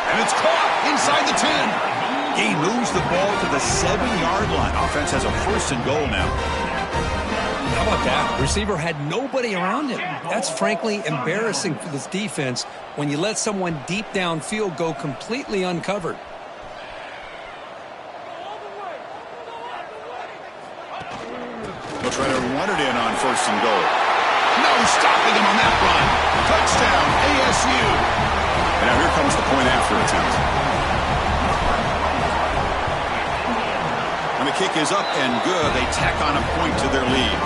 A: And it's caught inside the 10. He moves the ball to the 7-yard line. Offense has a first and goal now.
B: How about that? Receiver had nobody around him. That's frankly embarrassing for this defense when you let someone deep downfield go completely uncovered.
A: They'll try to run it in on first and goal. No stopping him on that run. Touchdown, ASU. And now here comes the point after attempt. And the kick is up and good. They tack on a point to their lead.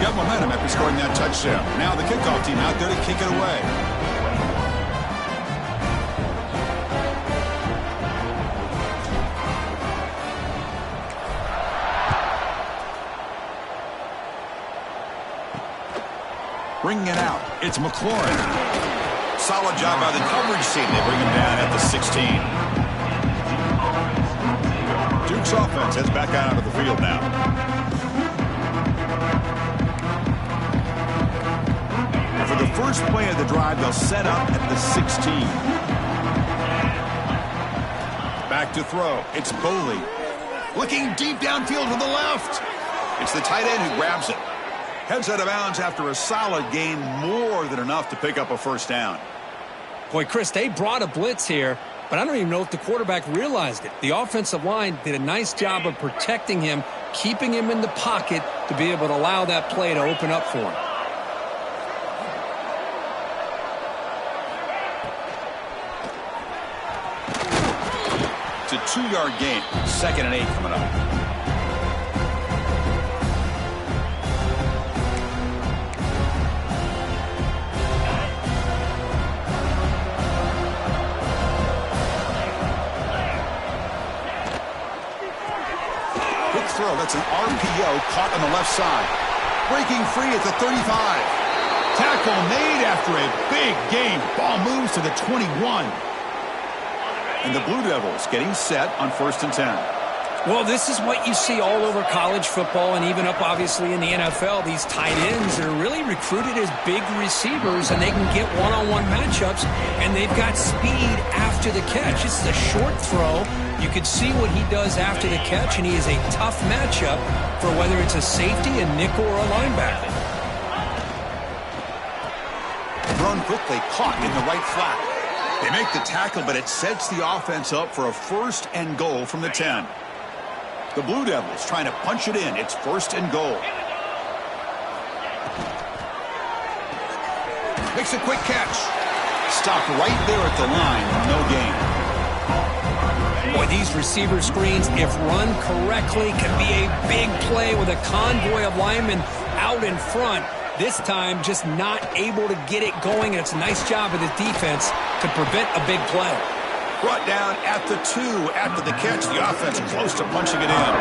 A: Got momentum after scoring that touchdown. Now the kickoff team out there to kick it away. Bringing it out. It's McLaurin. Solid job by the coverage team. They bring him down at the 16. Duke's offense heads back out onto the field now. And for the first play of the drive, they'll set up at the 16. Back to throw. It's Boley. Looking deep downfield to the left. It's the tight end who grabs it. Heads out of bounds after a solid gain, more than enough to pick up a first down.
B: Boy, Chris, they brought a blitz here, but I don't even know if the quarterback realized it. The offensive line did a nice job of protecting him, keeping him in the pocket to be able to allow that play to open up for him.
A: It's a 2-yard gain. 2nd and 8 coming up. Throw. That's an RPO caught on the left side. Breaking free at the 35. Tackle made after a big gain. Ball moves to the 21. And the Blue Devils getting set on 1st and 10.
B: Well, this is what you see all over college football and even up, obviously, in the NFL. These tight ends are really recruited as big receivers, and they can get one-on-one matchups, and they've got speed after the catch. It's a short throw. You could see what he does after the catch, and he is a tough matchup for whether it's a safety, a nickel, or a linebacker.
A: Run quickly, caught in the right flat. They make the tackle, but it sets the offense up for a 1st and goal from the 10. The Blue Devils trying to punch it in. It's 1st and goal. Makes a quick catch. Stopped right there at the line. No gain.
B: Boy, these receiver screens, if run correctly, can be a big play with a convoy of linemen out in front. This time, just not able to get it going. And it's a nice job of the defense to prevent a big play.
A: Brought down at the 2 after the catch. The offense close to punching it in.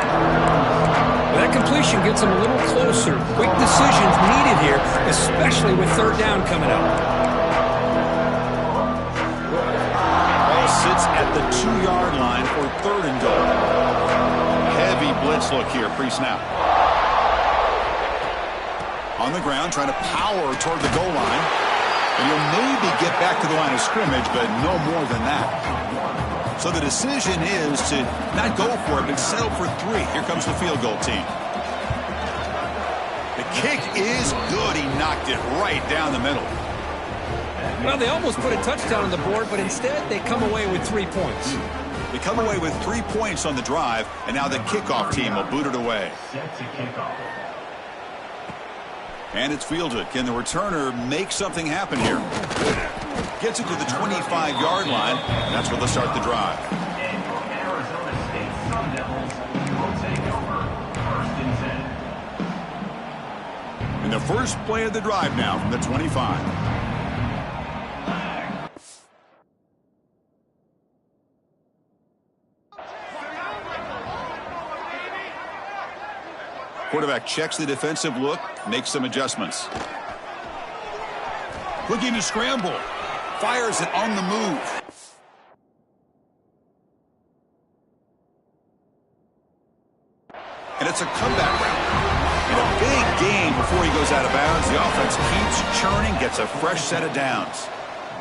B: Well, That completion gets them a little closer. Quick decisions needed here, especially with third down coming up.
A: Ball sits at the 2-yard line for third and goal. Heavy blitz look here, pre-snap. On the ground, trying to power toward the goal line. And you'll maybe get back to the line of scrimmage, but no more than that. So the decision is to not go for it, but settle for 3. Here comes the field goal team. The kick is good. He knocked it right down the middle.
B: Well, they almost put a touchdown on the board, but instead they come away with 3 points.
A: They come away with 3 points on the drive, and now the kickoff team will boot it away.
E: Set to kickoff.
A: And it's fielded. Can the returner make something happen here? Gets it to the 25-yard line, and that's where they'll start the drive.
E: And your Arizona State Sun Devils will take over 1st and 10.
A: And the first play of the drive now from the 25. Quarterback checks the defensive look, makes some adjustments. Looking to scramble. Fires it on the move. And it's a comeback round. In a big game before he goes out of bounds, the offense keeps churning, gets a fresh set of downs.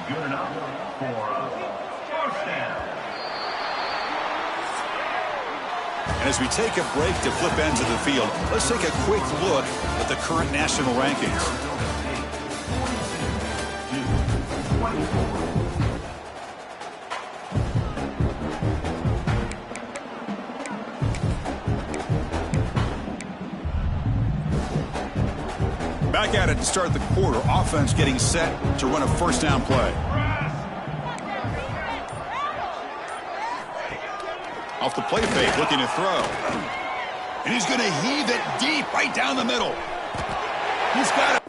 E: Good enough for a first down.
A: And as we take a break to flip ends of the field, let's take a quick look at the current national rankings. Back at it to start the quarter. Offense getting set to run a first down play. Off the play fake, looking to throw. And he's going to heave it deep right down the middle. He's got it.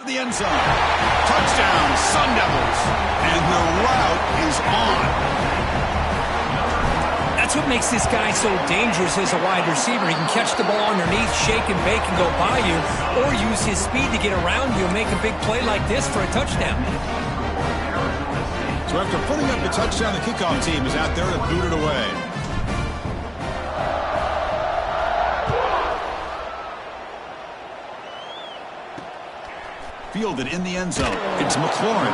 A: the end zone. Touchdown, Sun Devils. And the route is on.
B: That's what makes this guy so dangerous as a wide receiver. He can catch the ball underneath, shake and bake and go by you, or use his speed to get around you and make a big play like this for a touchdown.
A: So after putting up the touchdown, the kickoff team is out there to boot it away. Fielded in the end zone. It's McLaurin.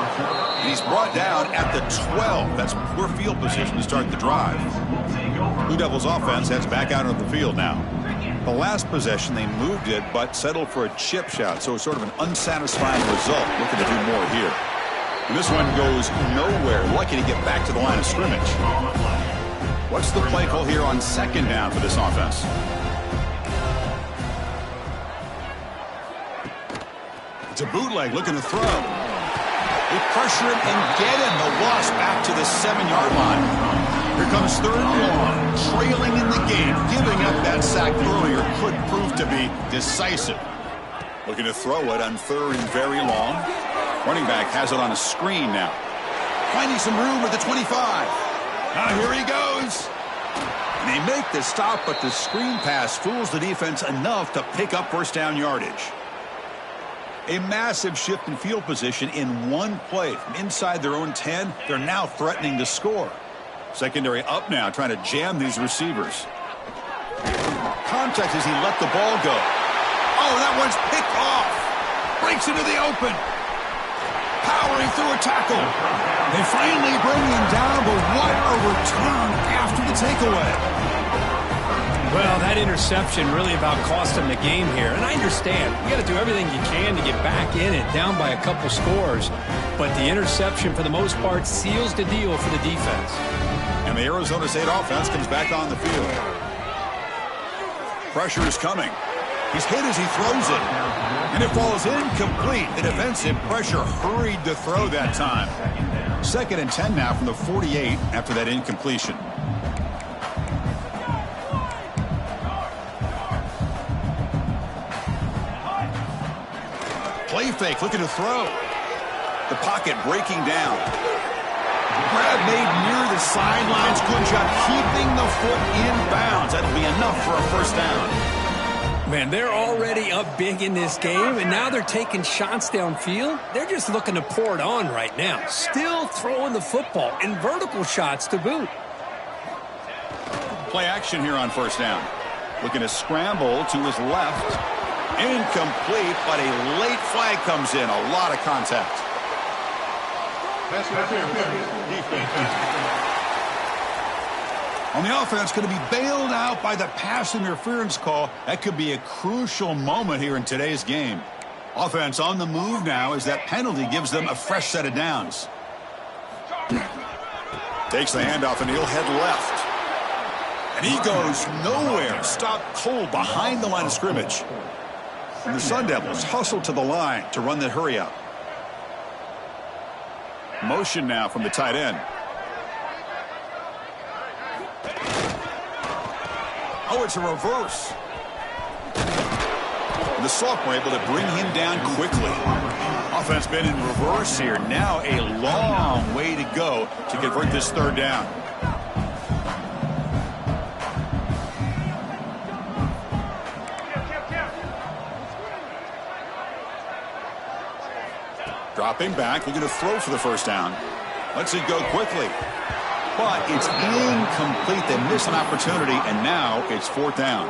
A: And he's brought down at the 12. That's poor field position to start the drive. Blue Devils offense heads back out onto the field now. The last possession, they moved it, but settled for a chip shot. So it's sort of an unsatisfying result. Looking to do more here. And this one goes nowhere. Lucky to get back to the line of scrimmage. What's the play call here on second down for this offense? It's a bootleg looking to throw. They pressure him and get him. The loss back to the 7-yard line. Here comes third and long. Trailing in the game. Giving up that sack earlier could prove to be decisive. Looking to throw it on third and very long. Running back has it on a screen now. Finding some room at the 25. Now here he goes. And they make the stop, but the screen pass fools the defense enough to pick up first down yardage. A massive shift in field position in one play. From inside their own 10, they're now threatening to score. Secondary up now, trying to jam these receivers. Contact as he let the ball go. Oh, that one's picked off. Breaks into the open. Powering through a tackle. They finally bring him down, but what a return after the takeaway.
B: Well, that interception really about cost him the game here. And I understand. You got to do everything you can to get back in it, down by a couple scores. But the interception, for the most part, seals the deal for the defense.
A: And the Arizona State offense comes back on the field. Pressure is coming. He's hit as he throws it. And it falls incomplete. The defensive pressure hurried to throw that time. 2nd and 10 now from the 48 after that incompletion. Play fake, looking to throw. The pocket breaking down. Grab made near the sidelines. Good job keeping the foot in bounds. That'll be enough for a first down.
B: Man, they're already up big in this game, and now they're taking shots downfield. They're just looking to pour it on right now. Still throwing the football, and vertical shots to boot.
A: Play action here on first down. Looking to scramble to his left. Incomplete, but a late flag comes in. A lot of contact. On the offense, going to be bailed out by the pass interference call. That could be a crucial moment here in today's game. Offense on the move now as that penalty gives them a fresh set of downs. Takes the handoff and he'll head left. And he goes nowhere. Stopped cold behind the line of scrimmage. And the Sun Devils hustle to the line to run that hurry up. Motion now from the tight end. Oh, it's a reverse. And the sophomore able to bring him down quickly. Offense been in reverse here. Now a long way to go to convert this third down. Dropping back, looking to throw for the first down. Lets it go quickly. But it's incomplete. They miss an opportunity, and now it's fourth down.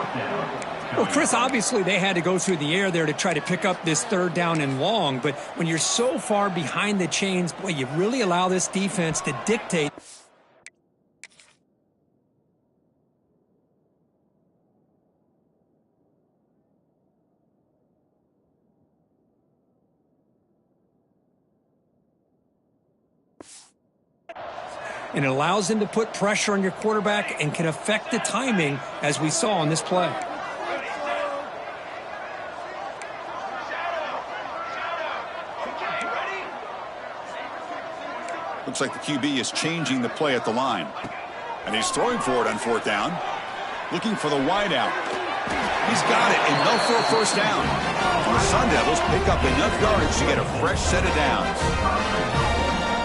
B: Well, Chris, obviously they had to go through the air there to try to pick up this third down and long. But when you're so far behind the chains, boy, you really allow this defense to dictate. And it allows them to put pressure on your quarterback and can affect the timing, as we saw on this play.
A: Looks like the QB is changing the play at the line. And he's throwing for it on fourth down. Looking for the wide out. He's got it, and no for a first down. The Sun Devils pick up enough yardage to get a fresh set of downs.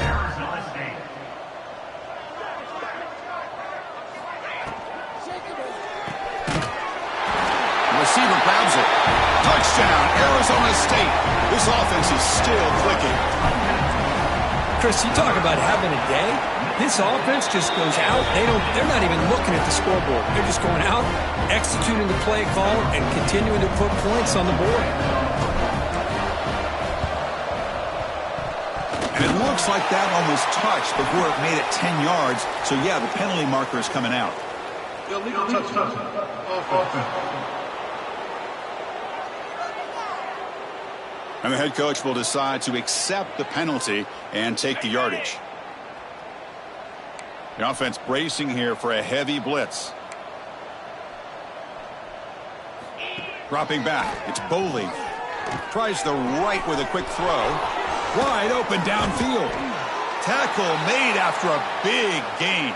E: Arizona State.
A: The receiver grabs it. Touchdown, Arizona State. This offense is still clicking.
B: Chris, you talk about having a day. This offense just goes out. They're not even looking at the scoreboard. They're just going out, executing the play call, and continuing to put points on the board.
A: And it looks like that almost touched before it made it 10 yards. So, yeah, the penalty marker is coming out.
D: Illegal touchdown. Offense.
A: And the head coach will decide to accept the penalty and take the yardage. The offense bracing here for a heavy blitz. Dropping back. It's Boley. Tries the right with a quick throw. Wide open downfield. Tackle made after a big gain.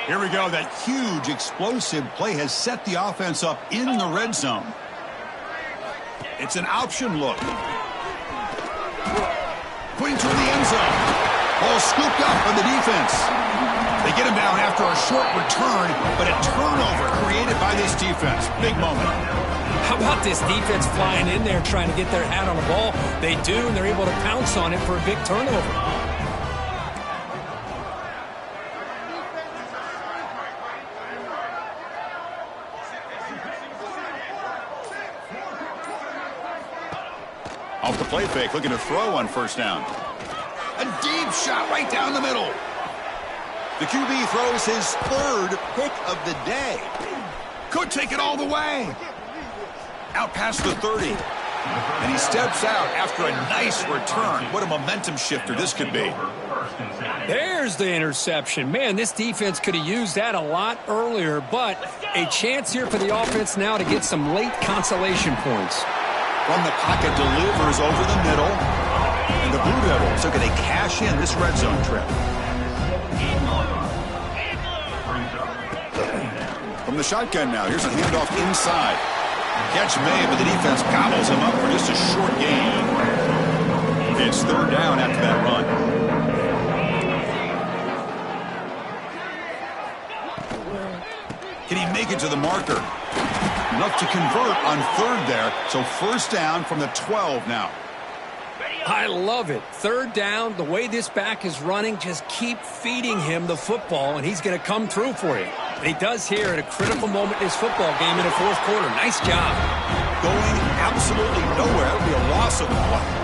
A: Here we go. That huge explosive play has set the offense up in the red zone. It's an option look. Putting toward the end zone. Ball scooped up on the defense. They get him down after a short return, but a turnover created by this defense. Big moment.
B: How about this defense flying in there trying to get their hat on the ball? They do, and they're able to pounce on it for a big turnover.
A: Off the play fake, looking to throw on first down. A deep shot right down the middle. The QB throws his third pick of the day. Could take it all the way. Out past the 30. And he steps out after a nice return. What a momentum shifter this could be.
B: There's the interception. Man, this defense could have used that a lot earlier, but a chance here for the offense now to get some late consolation points.
A: From the pocket, delivers over the middle. And the Blue Devils are going to cash in this red zone trip. From the shotgun now, here's a handoff inside. Catch made, but the defense gobbles him up for just a short gain. It's third down after that run. Can he make it to the marker? Enough to convert on third there. So first down from the 12 now.
B: I love it. Third down, the way this back is running, just keep feeding him the football, and he's going to come through for you. And he does here at a critical moment in his football game in the fourth quarter. Nice job.
A: Going absolutely nowhere. That would be a loss of the play.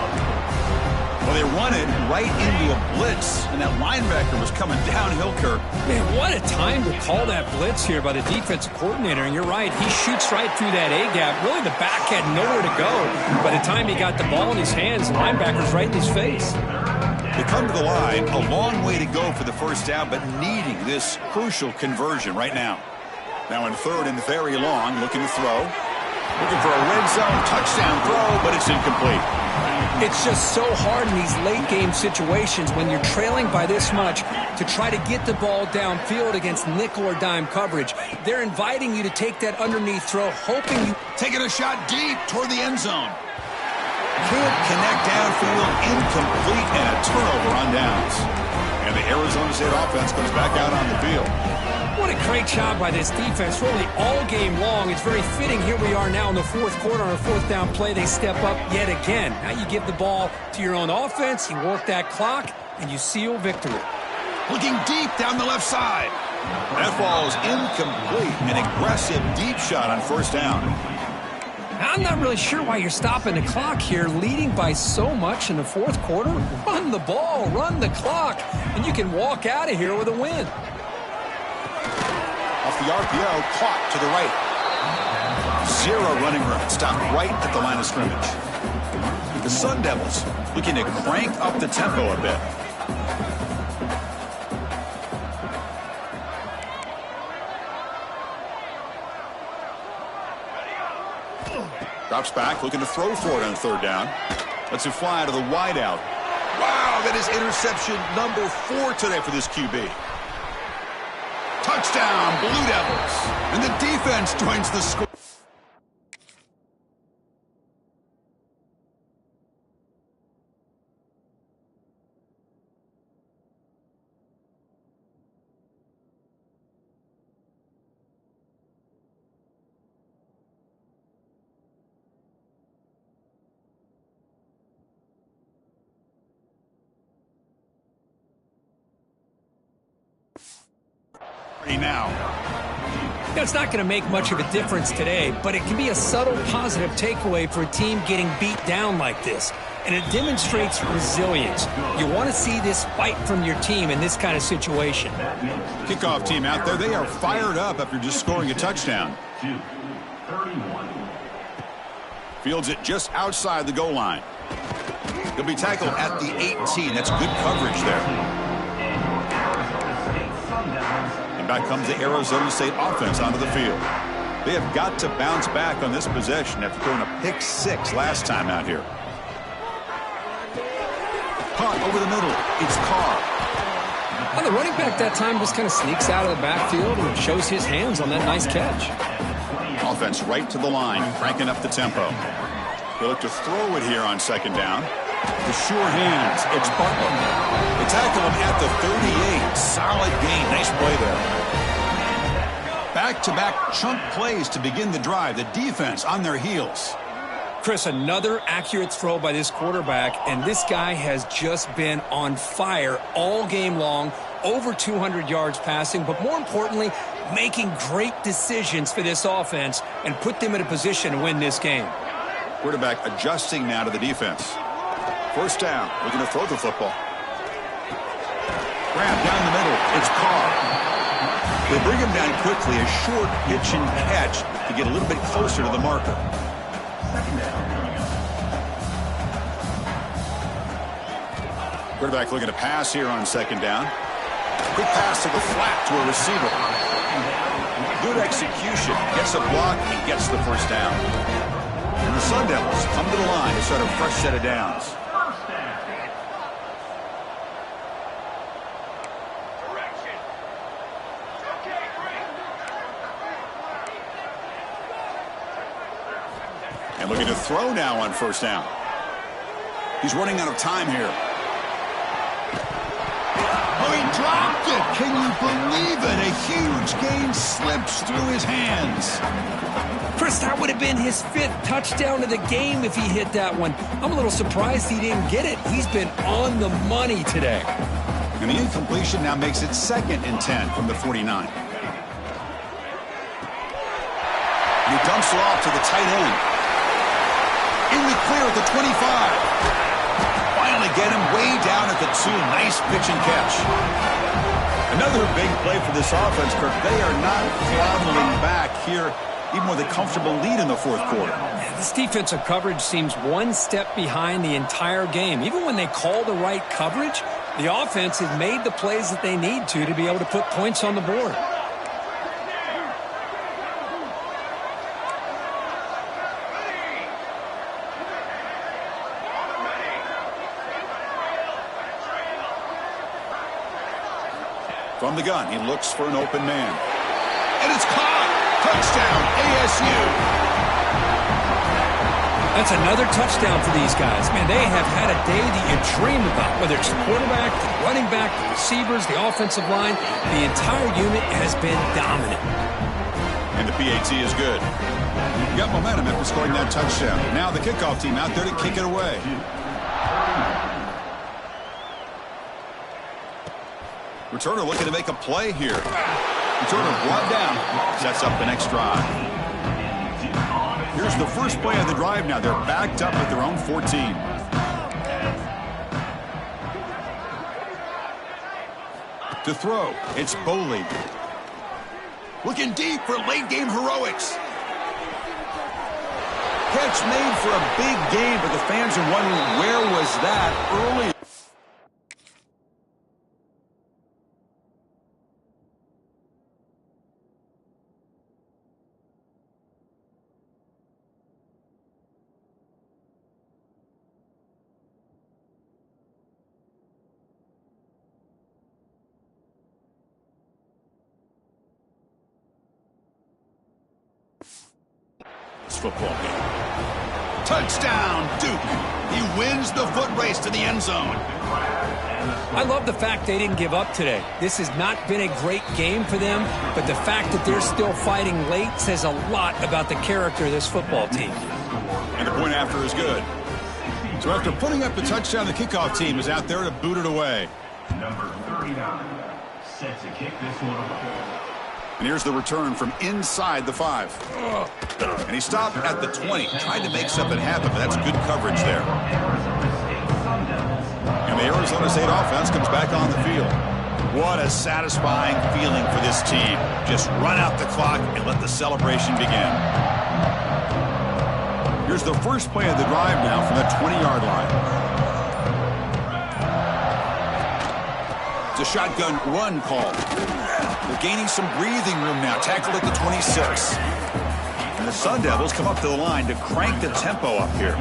A: Well, they run it right into a blitz, and that linebacker was coming downhill, Kirk.
B: Man, what a time to call that blitz here by the defensive coordinator. And you're right, he shoots right through that A-gap. Really, the back had nowhere to go. By the time he got the ball in his hands, the linebacker's right in his face.
A: They come to the line, a long way to go for the first down, but needing this crucial conversion right now. Now in third and very long, looking to throw. Looking for a red zone touchdown throw, but it's incomplete.
B: It's just so hard in these late-game situations when you're trailing by this much to try to get the ball downfield against nickel or dime coverage. They're inviting you to take that underneath throw, hoping you...
A: Taking a shot deep toward the end zone. Can't connect downfield, incomplete, and a turnover on downs. And the Arizona State offense comes back out on the field.
B: What a great job by this defense, really all game long. It's very fitting. Here we are now in the fourth quarter on a fourth down play. They step up yet again. Now you give the ball to your own offense, you work that clock, and you seal victory.
A: Looking deep down the left side. That ball is incomplete. An aggressive deep shot on first down.
B: I'm not really sure why you're stopping the clock here, leading by so much in the fourth quarter. Run the ball, run the clock, and you can walk out of here with a win.
A: Off the RPO, caught to the right. Zero running room. Stopped right at the line of scrimmage. The Sun Devils looking to crank up the tempo a bit. Drops back, looking to throw for it on third down. Lets it fly to the wideout. Wow, that is interception number 4 today for this QB. Touchdown, Blue Devils. And the defense joins the score. Now.
B: That's not going to make much of a difference today, but it can be a subtle positive takeaway for a team getting beat down like this. And it demonstrates resilience. You want to see this fight from your team in this kind of situation.
A: Kickoff team out there, they are fired up after just scoring a touchdown.
E: 31.
A: Fields it just outside the goal line. He'll be tackled at the 18. That's good coverage there. And back comes the Arizona State offense onto the field. They have got to bounce back on this possession after throwing a pick 6 last time out here. Caught over the middle. It's Carr.
C: And the running back that time just kind of sneaks out of the backfield and shows his hands on that nice catch.
A: Offense right to the line, cranking up the tempo. They look to throw it here on second down. The sure hands. It's Butler. They tackle him at the 38. Solid gain. Nice play there. Back-to-back chunk plays to begin the drive. The defense on their heels.
B: Chris, another accurate throw by this quarterback, and this guy has just been on fire all game long, over 200 yards passing, but more importantly, making great decisions for this offense and put them in a position to win this game.
A: Quarterback adjusting now to the defense. First down, looking to throw the football. Grab down the middle, it's Carr. They bring him down quickly, a short pitch and catch to get a little bit closer to the marker. Quarterback looking to pass here on second down. Quick pass to the flat to a receiver. Good execution. Gets a block and gets the first down. And the Sun Devils come to the line to start a fresh set of downs. And looking to throw now on first down. He's running out of time here. Oh, he dropped it. Can you believe it? A huge gain slips through his hands.
B: Chris, that would have been his 5th touchdown of the game if he hit that one. I'm a little surprised he didn't get it. He's been on the money today.
A: And the incompletion now makes it 2nd and 10 from the 49. He dumps it off to the tight end. In the clear at the 25. Finally get him way down at the 2. Nice pitch and catch. Another big play for this offense, Kirk. They are not throttling back here, even with a comfortable lead in the 4th quarter.
B: This defensive coverage seems one step behind the entire game. Even when they call the right coverage, the offense has made the plays that they need to be able to put points on the board.
A: From the gun, he looks for an open man. And it's caught! Touchdown, ASU!
B: That's another touchdown for these guys. Man, they have had a day that you dream about, whether it's the quarterback, the running back, the receivers, the offensive line. The entire unit has been dominant.
A: And the PAT is good. Got momentum after scoring that touchdown. Now the kickoff team out there to kick it away. Returner looking to make a play here. Returner brought down. Sets up the next drive. Here's the first play of the drive now. They're backed up at their own 14. To throw, it's Boley. Looking deep for late-game heroics. Catch made for a big game, but the fans are wondering where was that early. Football game. Touchdown, Duke. He wins the foot race to the end zone.
B: I love the fact they didn't give up today. This has not been a great game for them, but the fact that they're still fighting late says a lot about the character of this football team.
A: And the point after is good. So after putting up the touchdown, the kickoff team is out there to boot it away.
E: Number 39, set to kick this one off.
A: And here's the return from inside the 5. And he stopped at the 20, tried to make something happen, but that's good coverage there. And the Arizona State offense comes back on the field. What a satisfying feeling for this team. Just run out the clock and let the celebration begin. Here's the first play of the drive now from the 20-yard line. It's a shotgun run call. They're gaining some breathing room now. Tackled at the 26. And the Sun Devils come up to the line to crank the tempo up here.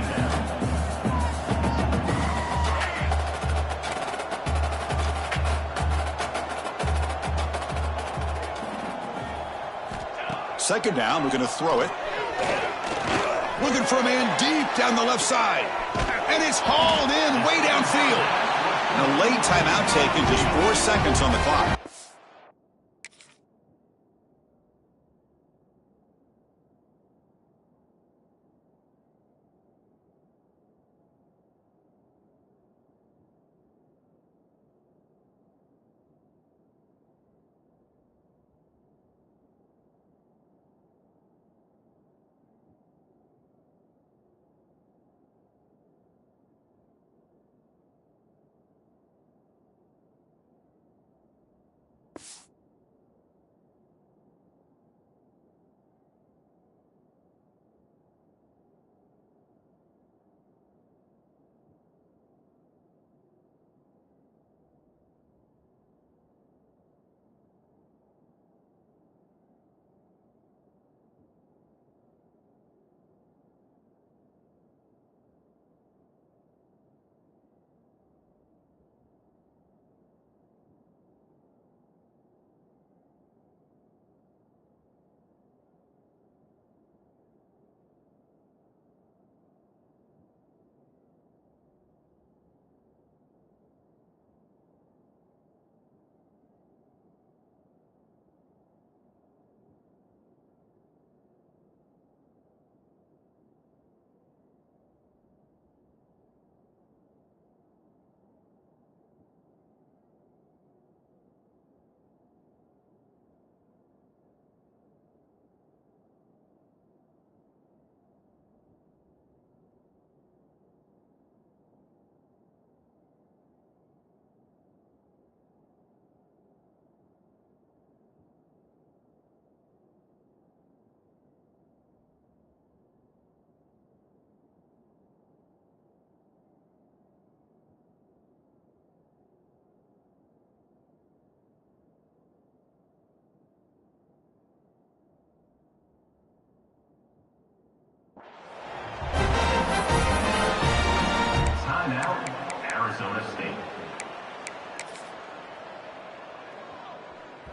A: Second down, we're going to throw it. Looking for a man deep down the left side. And it's hauled in way downfield. And a late timeout taken, just 4 seconds on the clock.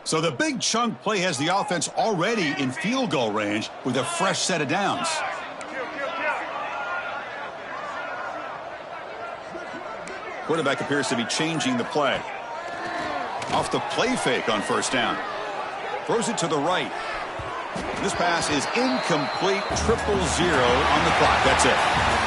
A: So the big chunk play has the offense already in field goal range with a fresh set of downs. Quarterback appears to be changing the play. Off the play fake on first down. Throws it to the right. This pass is incomplete. 0-0 on the clock. That's it.